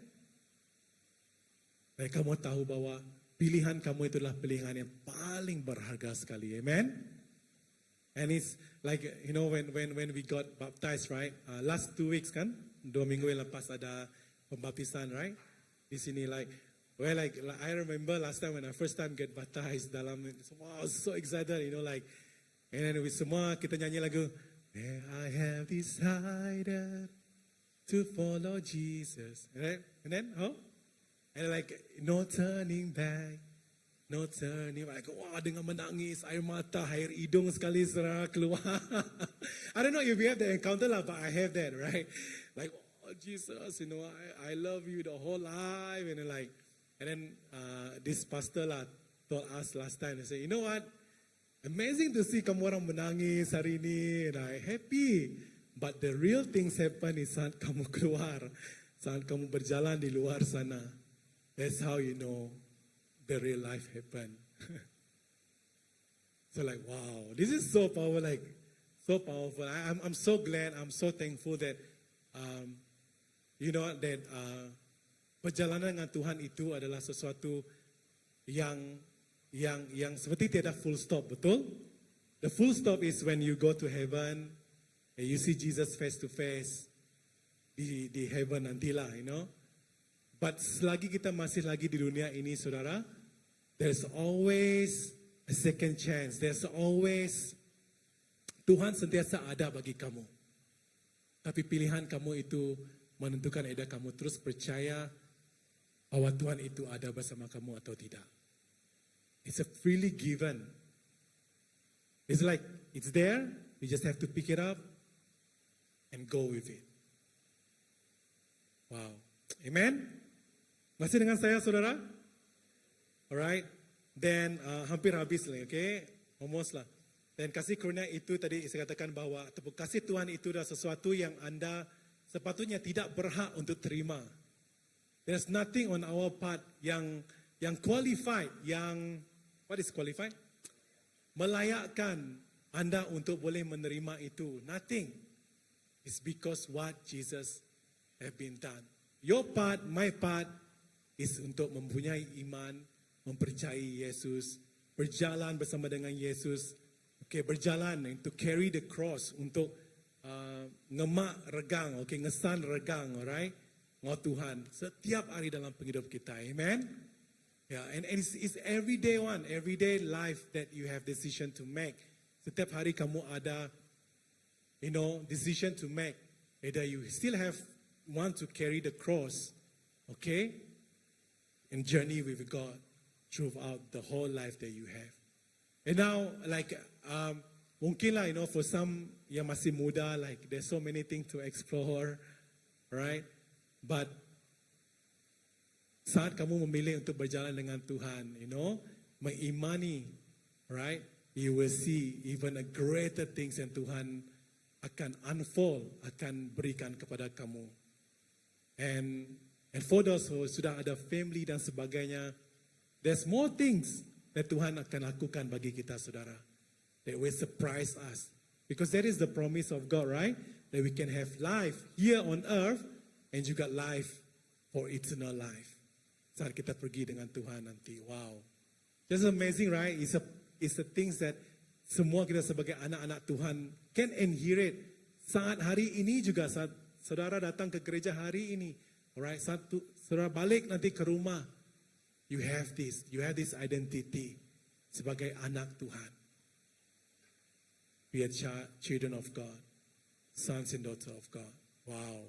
Dan kamu tahu bahwa pilihan kamu itu adalah pilihan yang paling berharga sekali. Amen. And it's like, when we got baptized, right? Last 2 weeks kan, 2 minggu yang lepas ada pembaptisan, right? Di sini like I remember last time when I first time get baptized dalam semua, I was so excited, and then we semua kita nyanyi lagu, "Where I have decided to follow Jesus," right? And then, and like no turning back. No turning back. Wah, dengan menangis, air mata, air hidung sekali saudara keluar. I don't know if you have that encounter lah, but I have that, right? Like, oh Jesus, I love you the whole life, and then this pastor lah told us last time, they say, you know what? Amazing to see kamu orang menangis hari ini, and I happy. But the real things happen is saat kamu keluar, saat kamu berjalan di luar sana. That's how you know the real life happen. So like, wow, this is so powerful, so powerful. I'm so glad, I'm so thankful that, that perjalanan dengan Tuhan itu adalah sesuatu yang seperti tiada full stop, betul? The full stop is when you go to heaven and you see Jesus face to face di heaven nantilah, But selagi kita masih lagi di dunia ini, saudara, there's always a second chance. There's always, Tuhan sentiasa ada bagi kamu. Tapi pilihan kamu itu menentukan either kamu terus percaya bahwa Tuhan itu ada bersama kamu atau tidak. It's a freely given. It's like, it's there, you just have to pick it up and go with it. Wow. Amen? Masih dengan saya, saudara? Alright. Then, hampir habis lah, okay? Almost lah. Dan kasih karunia itu tadi saya katakan bahwa kasih Tuhan itu adalah sesuatu yang anda sepatutnya tidak berhak untuk terima. There's nothing on our part yang qualified, what is qualified? Melayakkan anda untuk boleh menerima itu. Nothing. It's because what Jesus have been done. Your part, my part, is untuk mempunyai iman, mempercayai Yesus, berjalan bersama dengan Yesus, berjalan to carry the cross, untuk ngemak regang, ngesan regang, alright, ngau Tuhan setiap hari dalam penghidup kita, amen. Yeah, and it's everyday life that you have decision to make. Setiap hari kamu ada, decision to make. Either you still want to carry the cross, and journey with God throughout the whole life that you have. And now, mungkin lah, for some yang masih muda, there's so many things to explore, right? But saat kamu memilih untuk berjalan dengan Tuhan, mengimani, right? You will see even a greater things yang Tuhan akan unfold, akan berikan kepada kamu. And for those who sudah ada family dan sebagainya, there's more things that Tuhan akan lakukan bagi kita, saudara. That will surprise us. Because that is the promise of God, right? That we can have life here on earth and juga life for eternal life. Saat kita pergi dengan Tuhan nanti. Wow. Just amazing, right? It's the things that semua kita sebagai anak-anak Tuhan can inherit. Saat hari ini juga, saat saudara datang ke gereja hari ini, alright, saudara balik nanti ke rumah, you have this identity sebagai anak Tuhan. We are children of God, sons and daughters of God. Wow.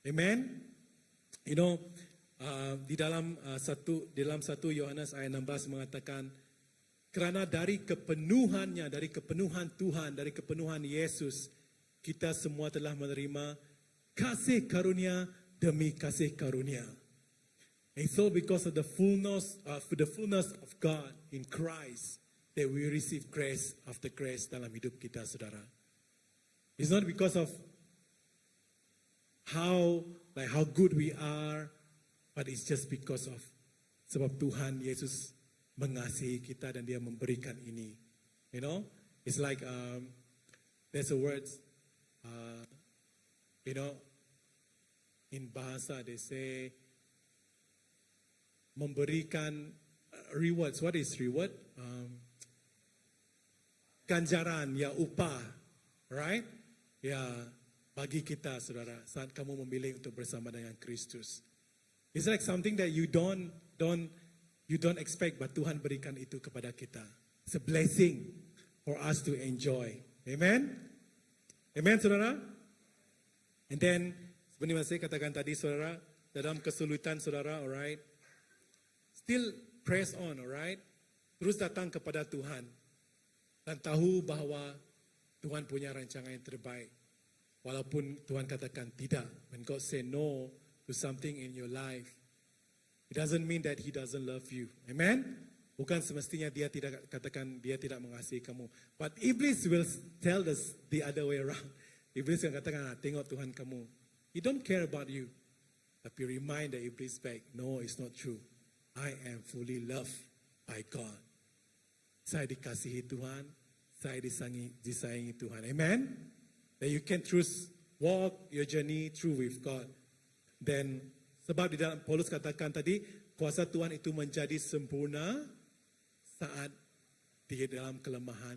Amen. You know, di dalam 1 Yohanes ayat 16 mengatakan, kerana dari kepenuhannya, dari kepenuhan Tuhan, dari kepenuhan Yesus, kita semua telah menerima kasih karunia demi kasih karunia. And so because of the fullness of God in Christ, that we receive grace after grace dalam hidup kita, saudara. It's not because of how good we are, but it's just because of sebab Tuhan Yesus mengasihi kita dan Dia memberikan ini. You know, it's like there's a word, you know, in bahasa they say memberikan rewards. What is reward? Ganjaran, ya upah, right? Ya bagi kita, saudara, saat kamu memilih untuk bersama dengan Kristus. It's like something that you don't expect, but Tuhan berikan itu kepada kita. It's a blessing for us to enjoy. Amen? Amen, saudara? And then, sebenarnya saya katakan tadi, saudara, dalam kesulitan, saudara, alright? Still press on, alright? Terus datang kepada Tuhan. Dan tahu bahwa Tuhan punya rancangan yang terbaik. Walaupun Tuhan katakan tidak. When God say no to something in your life, it doesn't mean that He doesn't love you. Amen? Bukan semestinya Dia tidak katakan Dia tidak mengasihi kamu. But Iblis will tell us the other way around. Iblis akan katakan, tengok Tuhan kamu. He don't care about you. Tapi remind the Iblis back, no, it's not true. I am fully loved by God. Saya dikasihi Tuhan, saya disayangi Tuhan. Amen? That you can walk your journey through with God. Then, sebab di dalam Paulus katakan tadi, kuasa Tuhan itu menjadi sempurna saat di dalam kelemahan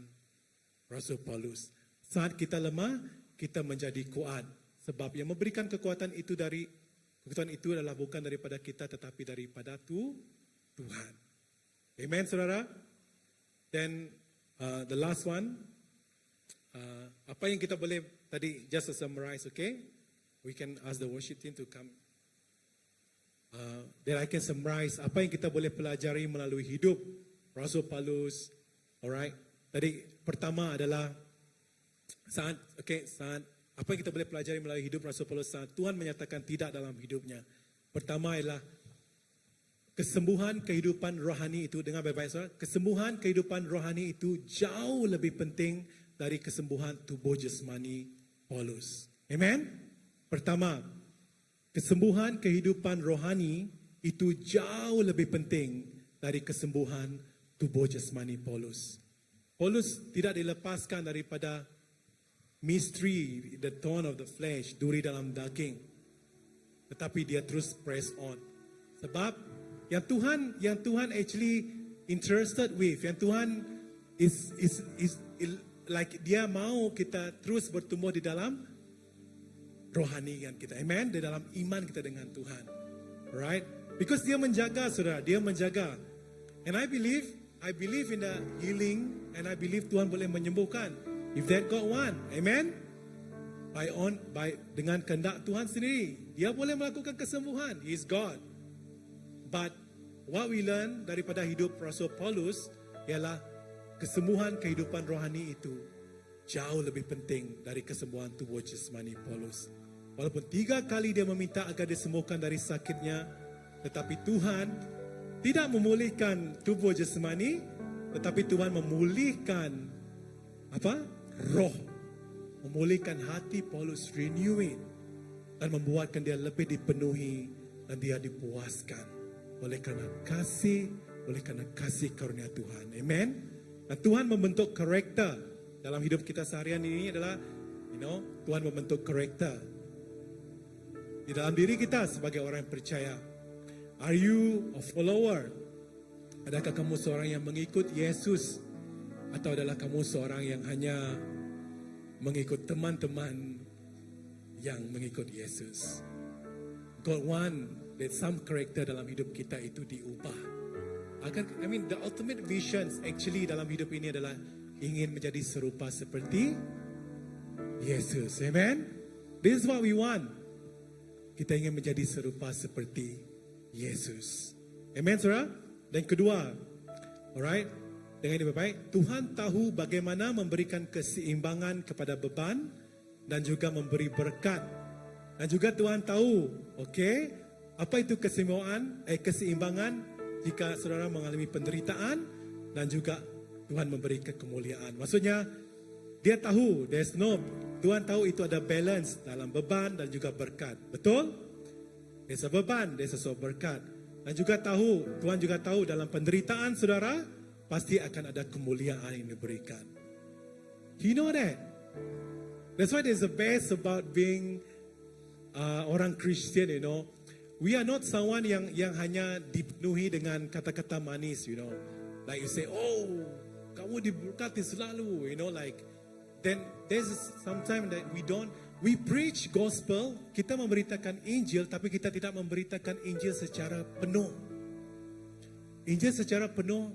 Rasul Paulus. Saat kita lemah, kita menjadi kuat. Sebab yang memberikan kekuatan itu adalah bukan daripada kita, tetapi daripada Tuhan. Amen, saudara? Then, the last one, apa yang kita boleh tadi, just to summarize, okay? We can ask the worship team to come. Then I can summarize apa yang kita boleh pelajari melalui hidup Rasul Paulus. Alright? Tadi pertama adalah saat apa yang kita boleh pelajari melalui hidup Rasul Paulus saat Tuhan menyatakan tidak dalam hidupnya. Pertama adalah kesembuhan kehidupan rohani itu, dengan baik-baik saudara, kesembuhan kehidupan rohani itu jauh lebih penting dari kesembuhan tubuh jasmani Paulus. Amen? Pertama, kesembuhan kehidupan rohani itu jauh lebih penting dari kesembuhan tubuh jasmani Paulus. Paulus tidak dilepaskan daripada misteri, the thorn of the flesh, duri dalam daging. Tetapi dia terus press on. Sebab yang Tuhan actually interested with, yang Tuhan is like dia mau kita terus bertumbuh di dalam rohanian kita. Amen. Di dalam iman kita dengan Tuhan. Right? Because dia menjaga, saudara, dia menjaga. And I believe in the healing, and I believe Tuhan boleh menyembuhkan. If that God want. Amen. Dengan kehendak Tuhan sendiri, dia boleh melakukan kesembuhan. He is God. But what we learn daripada hidup Rasul Paulus ialah kesembuhan kehidupan rohani itu jauh lebih penting dari kesembuhan tubuh jasmani Paulus. Walaupun 3 kali dia meminta agar disembuhkan dari sakitnya, tetapi Tuhan tidak memulihkan tubuh jasmani, tetapi Tuhan memulihkan roh, memulihkan hati Paulus, renewing, dan membuatkan dia lebih dipenuhi dan dia dipuaskan oleh karena kasih karunia Tuhan. Amen. Dan Tuhan membentuk karakter dalam hidup kita seharian ini adalah, Tuhan membentuk karakter di dalam diri kita sebagai orang yang percaya. Are you a follower? Adakah kamu seorang yang mengikut Yesus, atau adalah kamu seorang yang hanya mengikut teman-teman yang mengikut Yesus? God want that some character dalam hidup kita itu diubah. The ultimate visions actually dalam hidup ini adalah ingin menjadi serupa seperti Yesus. Amen. This is what we want. Kita ingin menjadi serupa seperti Yesus. Amen, saudara. Dan kedua, alright, dengan ini baik, Tuhan tahu bagaimana memberikan keseimbangan kepada beban dan juga memberi berkat. Dan juga Tuhan tahu, okay, apa itu keseimbangan jika saudara mengalami penderitaan dan juga Tuhan memberi kemuliaan. Maksudnya, dia tahu, Tuhan tahu itu ada balance dalam beban dan juga berkat. Betul? There's a beban, there's also berkat. Dan juga tahu, Tuhan juga tahu dalam penderitaan saudara, pasti akan ada kemuliaan yang diberikan. You know that? That's why there's the best about being orang Kristen, you know. We are not someone yang hanya dipenuhi dengan kata-kata manis, you know. Like you say, oh, kamu diberkati selalu, you know, like. Then there's sometimes that we preach gospel, kita memberitakan Injil, tapi kita tidak memberitakan Injil secara penuh. Injil secara penuh,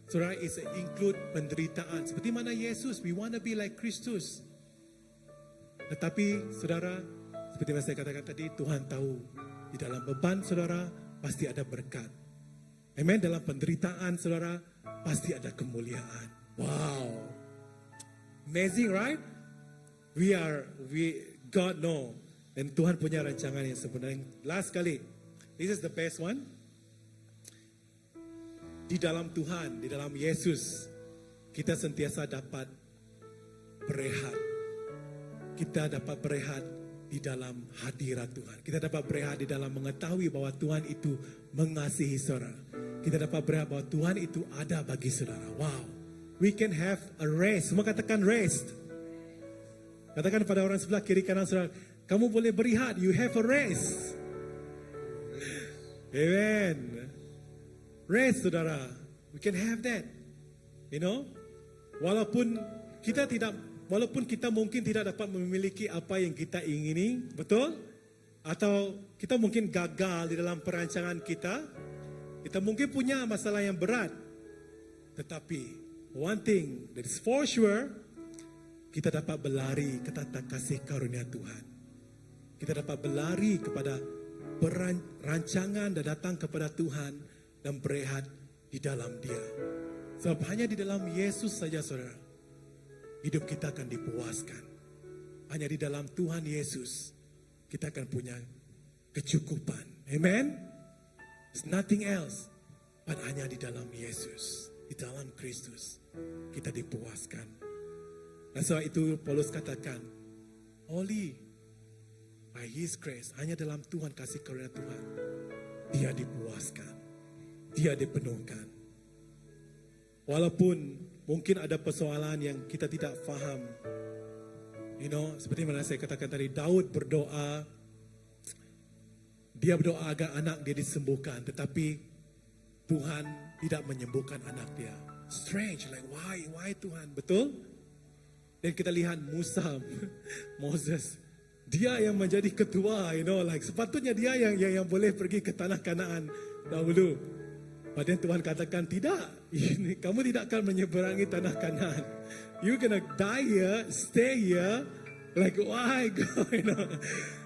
saudara, is include penderitaan. Seperti mana Yesus, we want to be like Kristus. Tetapi, saudara, seperti yang saya katakan tadi, Tuhan tahu di dalam beban saudara pasti ada berkat. Amen. Dalam penderitaan saudara pasti ada kemuliaan. Wow. Amazing, right? God know. Dan Tuhan punya rancangan yang sebenarnya. Last kali. This is the best one. Di dalam Tuhan, di dalam Yesus, kita sentiasa dapat berehat. Kita dapat berehat di dalam hadirat Tuhan. Kita dapat berehat di dalam mengetahui bahwa Tuhan itu mengasihi saudara. Kita dapat berehat bahwa Tuhan itu ada bagi saudara. Wow. We can have a rest. Semua katakan rest. Katakan pada orang sebelah kiri kanan saudara, kamu boleh berehat. You have a rest. Amen. Rest saudara. We can have that. You know. Walaupun kita mungkin tidak dapat memiliki apa yang kita ingini, betul? Atau kita mungkin gagal di dalam perancangan kita. Kita mungkin punya masalah yang berat. Tetapi, one thing that is for sure, kita dapat berlari ke tata kasih karunia Tuhan. Kita dapat berlari kepada rancangan dan datang kepada Tuhan dan berehat di dalam Dia. Sebab hanya di dalam Yesus saja, saudara, hidup kita akan dipuaskan. Hanya di dalam Tuhan Yesus kita akan punya kecukupan. Amen. There's nothing else. But hanya di dalam Yesus, di dalam Kristus kita dipuaskan. Dan sebab itu Paulus katakan, only by His grace, hanya dalam Tuhan, kasih karunia Tuhan, dia dipuaskan, dia dipenuhkan. Walaupun mungkin ada persoalan yang kita tidak faham. You know, seperti mana saya katakan tadi, Daud berdoa. Dia berdoa agar anak dia disembuhkan. Tetapi Tuhan tidak menyembuhkan anak dia. Strange, like why Tuhan? Betul? Dan kita lihat Musa, Moses. Dia yang menjadi ketua, you know, like sepatutnya dia yang boleh pergi ke tanah Kanaan dahulu. Padahal Tuhan katakan, tidak, kamu tidak akan menyeberangi tanah Kanaan. You're gonna die here, stay here. Like, why go, you know?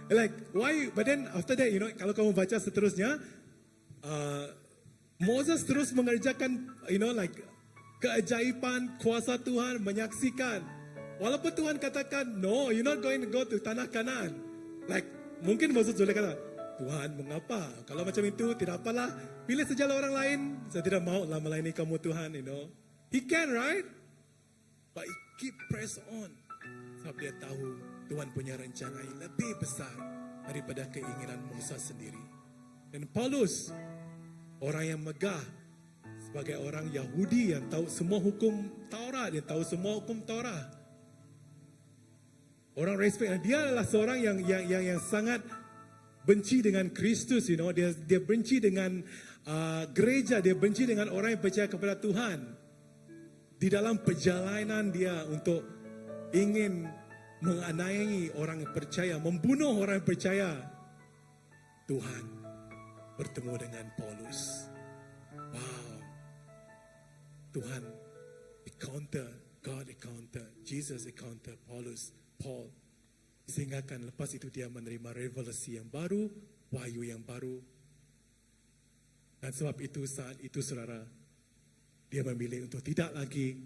Like, why? But then after that, you know, kalau kamu baca seterusnya, Moses terus mengerjakan, you know, like, keajaiban kuasa Tuhan, menyaksikan. Walaupun Tuhan katakan, no, you're not going to go to tanah Kanaan. Like, mungkin Moses boleh kata, Tuhan, mengapa? Kalau macam itu, tidak apalah. Pilih sajalah orang lain. Saya tidak mau lah melayani kamu Tuhan, you know. He can, right? But he keep press on. Sebab dia tahu Tuhan punya rencana yang lebih besar daripada keinginan Musa sendiri. Dan Paulus, orang yang megah, sebagai orang Yahudi yang tahu semua hukum Taurat, dia tahu semua hukum Taurat. Orang respect, dia adalah seorang yang sangat benci dengan Kristus, you know. Dia benci dengan gereja, dia benci dengan orang yang percaya kepada Tuhan. Di dalam perjalanan dia untuk ingin menganiaya orang yang percaya, membunuh orang yang percaya, Tuhan bertemu dengan Paulus. Wow. Tuhan encounter, God encounter, Jesus encounter Paul. Sehingga kan lepas itu dia menerima revelasi yang baru, wahyu yang baru. Dan sebab itu saat itu saudara, dia memilih untuk tidak lagi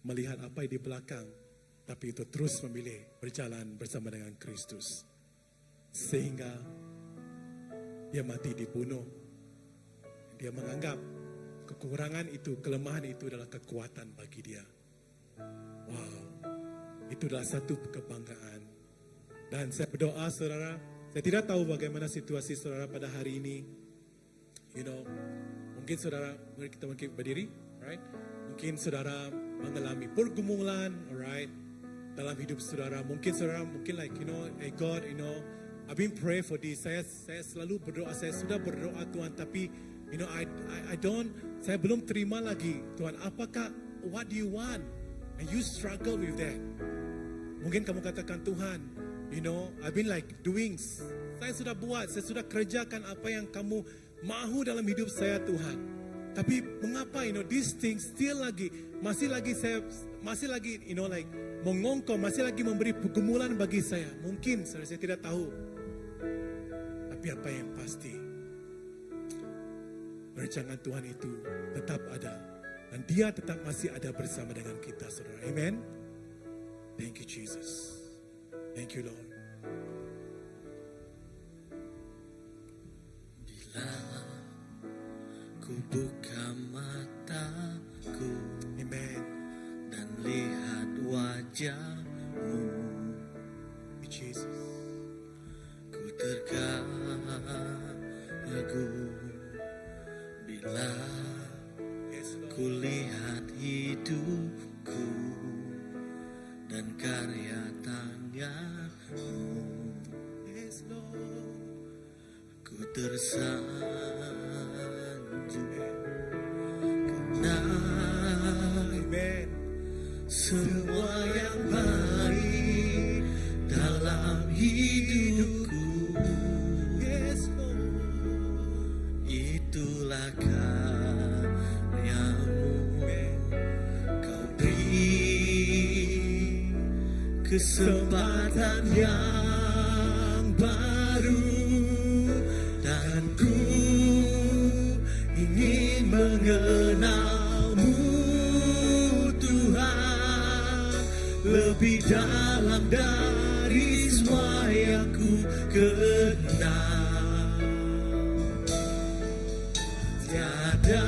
melihat apa yang di belakang, tapi itu terus memilih berjalan bersama dengan Kristus. Sehingga dia mati dibunuh. Dia menganggap kekurangan itu, kelemahan itu adalah kekuatan bagi dia. Wow, itu adalah satu kebanggaan. Dan saya berdoa saudara, saya tidak tahu bagaimana situasi saudara pada hari ini. Mungkin saudara, kita mungkin berdiri, right? Mungkin saudara mengalami pergumulan, alright, dalam hidup saudara. Mungkin saudara, like, hey God, I've been praying for this. Saya selalu berdoa, saya sudah berdoa Tuhan, tapi, saya belum terima lagi. Tuhan, apakah, what do you want? And you struggle with that. Mungkin kamu katakan, Tuhan, I've been like doing, saya sudah buat, saya sudah kerjakan apa yang kamu mahu dalam hidup saya Tuhan. Tapi mengapa, these things still masih lagi like mengongkong, masih lagi memberi pergumulan bagi saya. Mungkin saya tidak tahu. Tapi apa yang pasti, rancangan Tuhan itu tetap ada. Dan dia tetap masih ada bersama dengan kita, saudara. Amen. Thank you, Jesus. Thank you, Lord. Bila ku buka mataku, Amen. dan lihat wajahmu, Jesus. ku terkagum. Bila Yes, Lord. ku lihat hidupku dan karya tanganmu, Yes, Lord. ku tersanjung karena Amen. semua yang baik dalam hidupku, Yes, Lord. itulah karyamu. Amen. Kau beri kesempatan yang baru, dan ku ingin mengenalmu Tuhan, lebih dalam dari semua yang ku kenal. Tiada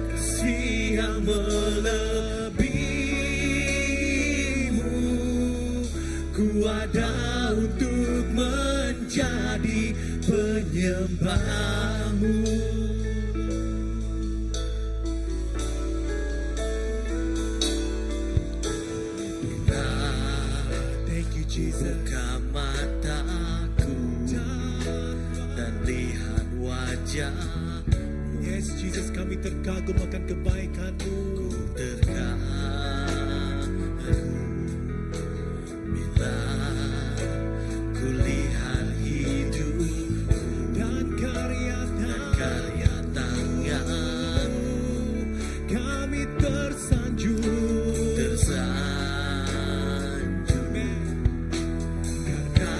kasih yang melebihimu, ku ada untuk menjadi penyembahmu. Bila Thank you, Jesus. buka mataku dan lihat wajahmu, Yes, Jesus, kami terkagum akan kebaikan-Mu. ku terkagum. Bila ku lihat hidupku Dan karya tanganmu, kami tersanjung. tersanjung karena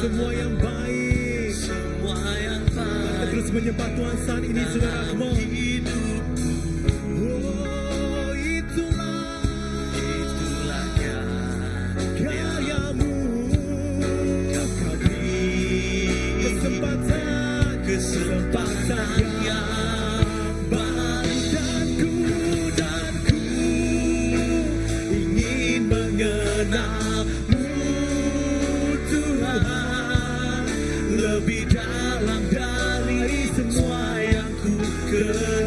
Semua yang baik. semua yang Kita baik terus menyembah Tuhan saat ini, saudara. dalam Come on. hidupku, Oh, itulah karya-Mu. Kau beri kesempatan yang baru, dan ku ingin mengenalmu Tuhan, lebih dalam dari semua yang ku kenal.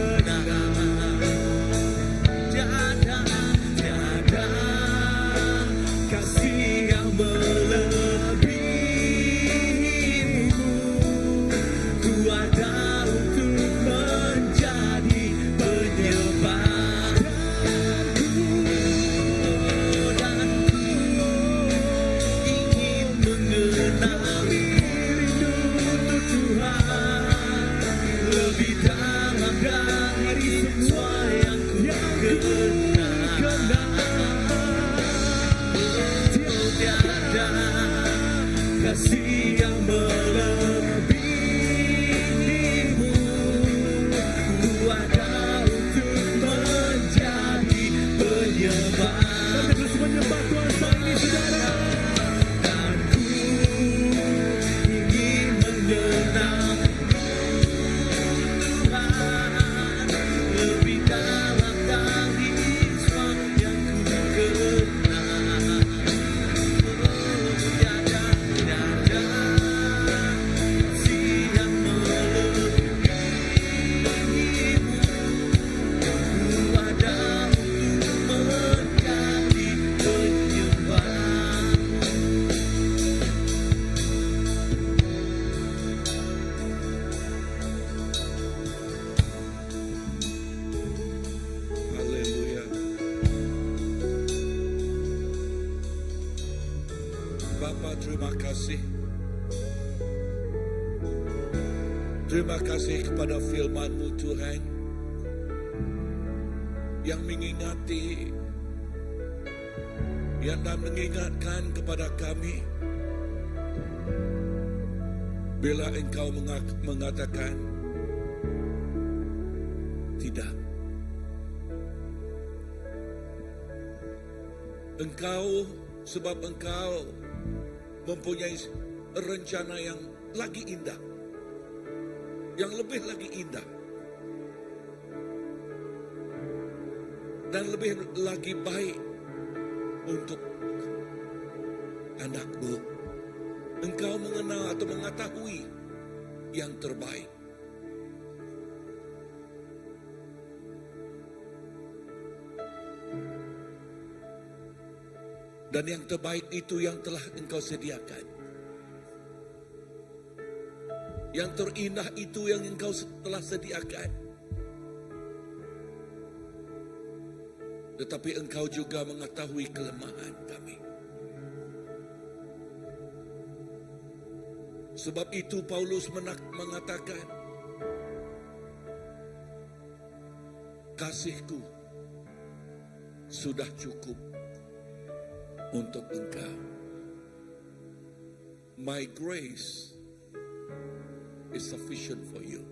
menyembah. Kita terus menyembah Tuhan saat ini, saudara. Aku ingin mengenal Tuhan lebih dalam dari semua yang ku kenal. Oh, tiada siang melebihimu. Ku ada untuk menjadi penyembah. Haleluya. Bapa, terima kasih. Terima kasih kepada firman-Mu Tuhan yang mengingati, yang dan mengingatkan kepada kami bila Engkau mengatakan tidak. Sebab Engkau mempunyai rencana yang lagi indah, yang lebih lagi indah, dan lebih lagi baik untuk anak-Mu. Engkau mengenal atau mengetahui yang terbaik. Dan yang terbaik itu yang telah Engkau sediakan. Yang terindah itu yang Engkau telah sediakan. Tetapi Engkau juga mengetahui kelemahan kami. Sebab itu Paulus mengatakan, kasih-Ku sudah cukup untuk Engkau. My grace is sufficient for you.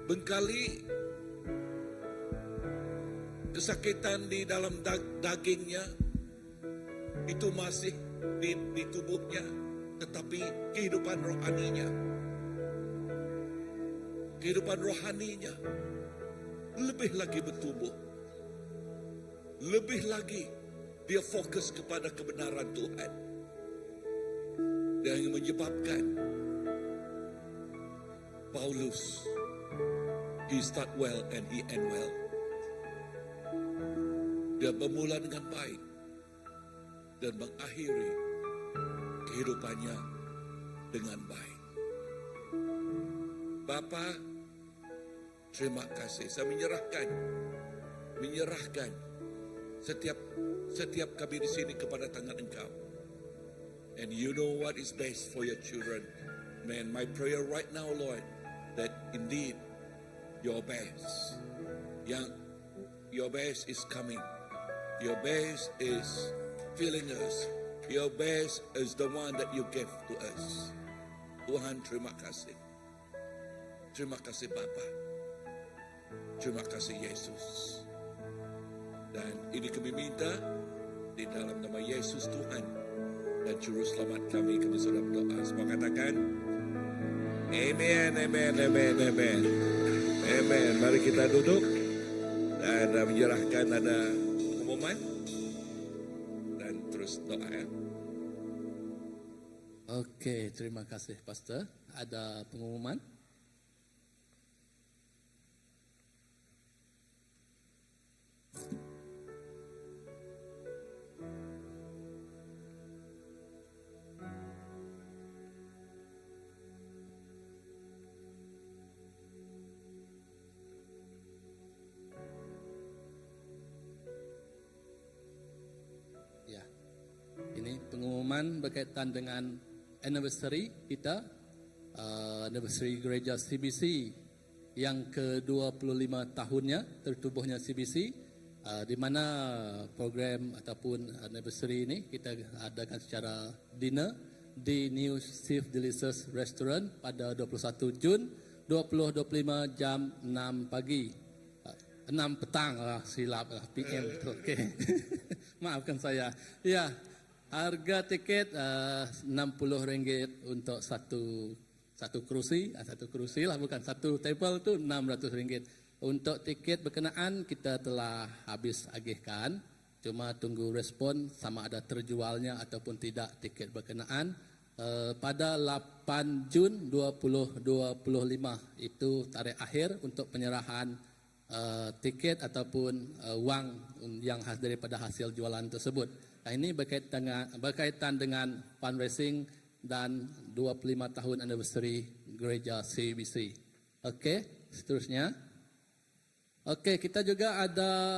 Bengkali kesakitan di dalam dagingnya itu masih di tubuhnya, tetapi kehidupan rohaninya lebih lagi bertumbuh. Lebih lagi dia fokus kepada kebenaran Tuhan. Dan yang menyebabkan Paulus, he start well and he end well. Dia bermula dengan baik dan mengakhiri kehidupannya dengan baik. Bapa, terima kasih. Saya menyerahkan setiap kami di sini kepada tangan Engkau. And you know what is best for your children. Man, my prayer right now, Lord, that indeed your best is coming. Your best is filling us. Your best is the one that you gave to us. Tuhan, terima kasih. Terima kasih Bapa. Terima kasih Yesus. Dan ini kami minta di dalam nama Yesus Tuhan dan Juru Selamat kami sudah berdoa. Semua katakan Amen, amen, amen, amen. Amen. Mari kita duduk dan menyerahkan ada pengumuman dan terus doa ya. Oke, terima kasih Pastor. Ada pengumuman? Ya, ini pengumuman berkaitan dengan anniversary kita, anniversary gereja CBC yang ke-25 tahunnya tertubuhnya CBC, di mana program ataupun anniversary ini kita adakan secara dinner di New Chief Delicious Restaurant pada 21 Jun 2025 jam 6 pagi. 6 petang, silap lah, PM betul. Oke. Maafkan saya. Ya, harga tiket RM60 untuk satu kursi, satu kursi lah, bukan satu table tu RM600. Untuk tiket berkenaan kita telah habis agihkan, cuma tunggu respon sama ada terjualnya ataupun tidak tiket berkenaan. Pada 8 Jun 2025 itu tarikh akhir untuk penyerahan tiket ataupun wang yang daripada hasil jualan tersebut. Nah, ini berkaitan dengan fundraising dan 25 tahun anniversary Gereja CBC. Okey, seterusnya. Okey, kita juga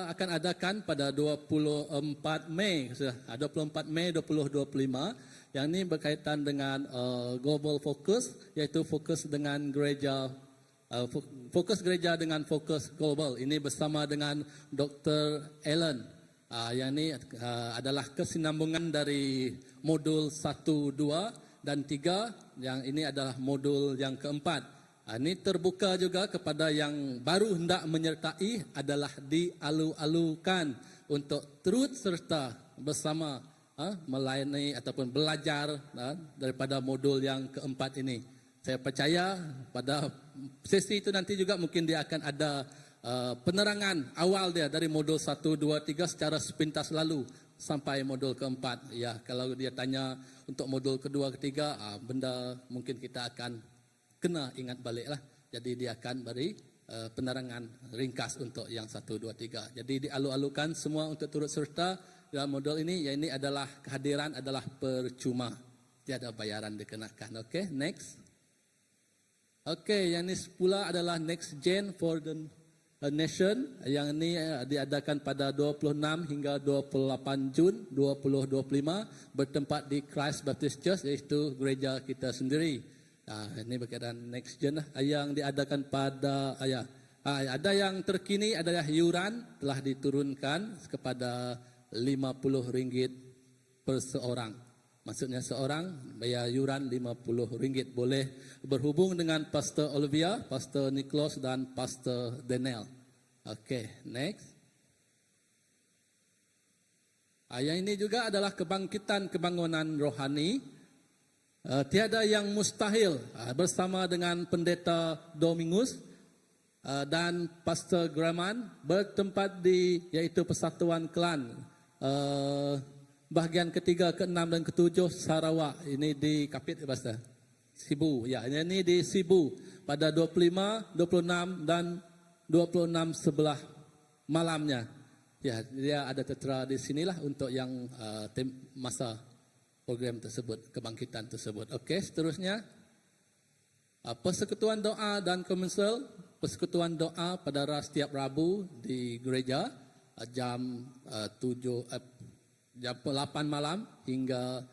akan adakan pada 24 Mei 2025 yang ini berkaitan dengan global focus, iaitu fokus dengan gereja fokus gereja dengan fokus global. Ini bersama dengan Dr. Allen. Yang ini adalah kesinambungan dari modul 1, 2 dan 3. Yang ini adalah modul yang keempat. Ini terbuka juga kepada yang baru hendak menyertai, adalah dialu-alukan untuk turut serta bersama melayani ataupun belajar daripada modul yang keempat ini. Saya percaya pada sesi itu nanti juga mungkin dia akan ada penerangan awal dia dari modul 1, 2, 3 secara sepintas lalu sampai modul keempat. Ya, kalau dia tanya untuk modul kedua, ketiga, benda mungkin kita akan kena ingat balik lah. Jadi dia akan beri penerangan ringkas untuk yang 1, 2, 3. Jadi dialu-alukan semua untuk turut serta dalam modul ini. Yang ini adalah kehadiran adalah percuma, tiada bayaran dikenakan. Okey, next. Okey, yang ini pula adalah Next Gen for the Nation. Yang ini diadakan pada 26 hingga 28 Jun 2025 bertempat di Christ Baptist Church, iaitu gereja kita sendiri. Ini berkaitan Next Gen yang diadakan pada ada yang terkini adalah yuran telah diturunkan kepada RM50 per seorang. Maksudnya seorang bayar yuran RM50. Boleh berhubung dengan Pastor Olivia, Pastor Nicholas dan Pastor Daniel. Okey, next. Yang ini juga adalah kebangkitan kebangunan rohani. Tiada yang mustahil, bersama dengan Pendeta Domingus dan Pastor Graman bertempat di iaitu Persatuan Klan bahagian ketiga, ke-6 dan ke-7 Sarawak. Ini di Kapit, Pastor Sibu. Ya, ini di Sibu pada 25, 26 dan 26 sebelah malamnya. Ya, dia ada tertera di sinilah untuk yang masa program tersebut, kebangkitan tersebut. Okey, seterusnya persekutuan doa dan komersial. Persekutuan doa pada setiap Rabu di gereja jam 8 malam hingga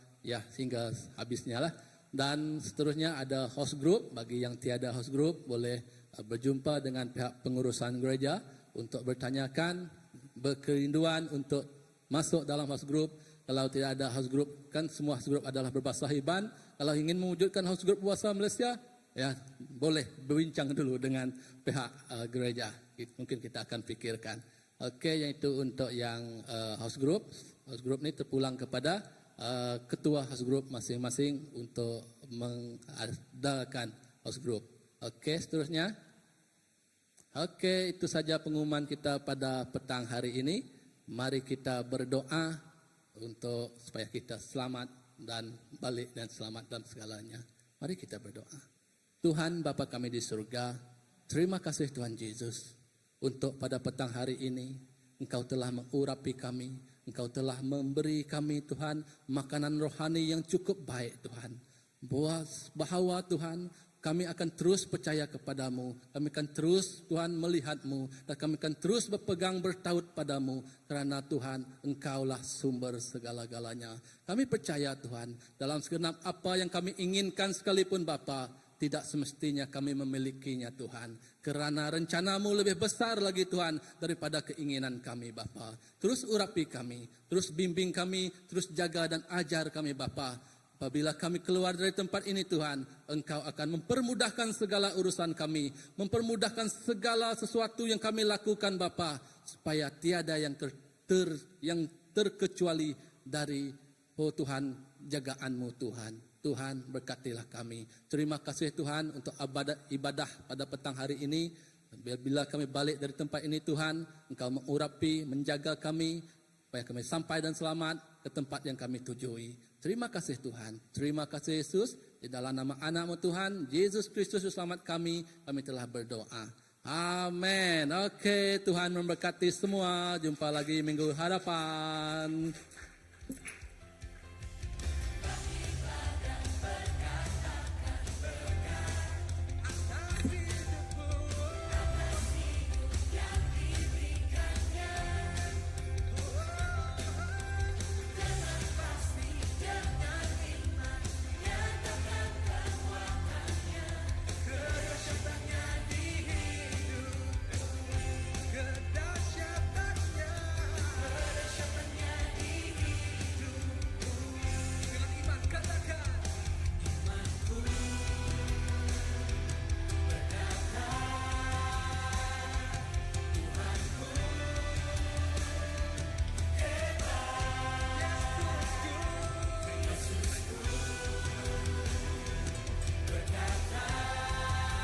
habisnya lah. Dan seterusnya ada host group. Bagi yang tiada host group boleh berjumpa dengan pihak pengurusan gereja untuk bertanyakan, berkerinduan untuk masuk dalam host group. Kalau tidak ada house group, kan semua house group adalah berbahasa Iban. Kalau ingin mewujudkan house group bahasa Malaysia, ya boleh berbincang dulu dengan pihak gereja. Mungkin kita akan fikirkan. Okey, yang itu untuk yang house group. House group ni terpulang kepada ketua house group masing-masing untuk mengadakan house group. Okey, seterusnya. Okey, itu saja pengumuman kita pada petang hari ini. Mari kita berdoa untuk supaya kita selamat dan balik dan selamat dalam segalanya. Mari kita berdoa. Tuhan Bapa kami di surga, terima kasih Tuhan Yesus untuk pada petang hari ini Engkau telah mengurapi kami, Engkau telah memberi kami Tuhan makanan rohani yang cukup baik Tuhan. Bahwa Tuhan kami akan terus percaya kepadamu. Kami akan terus Tuhan melihatmu. Dan kami akan terus berpegang bertaut padamu. Kerana Tuhan Engkaulah sumber segala-galanya. Kami percaya Tuhan. Dalam segenap apa yang kami inginkan sekalipun Bapa, tidak semestinya kami memilikinya Tuhan. Kerana rencanamu lebih besar lagi Tuhan daripada keinginan kami Bapa. Terus urapi kami. Terus bimbing kami. Terus jaga dan ajar kami Bapa. Apabila kami keluar dari tempat ini Tuhan, Engkau akan mempermudahkan segala urusan kami, mempermudahkan segala sesuatu yang kami lakukan Bapa, supaya tiada yang yang terkecuali dari Tuhan, jagaanmu Tuhan. Tuhan berkatilah kami. Terima kasih Tuhan untuk ibadah pada petang hari ini. Bila kami balik dari tempat ini Tuhan, Engkau mengurapi, menjaga kami, supaya kami sampai dan selamat ke tempat yang kami tujui. Terima kasih Tuhan. Terima kasih Yesus. Di dalam nama anak-Mu Tuhan, Yesus Kristus selamat kami telah berdoa. Amin. Oke, Tuhan memberkati semua. Jumpa lagi minggu hadapan.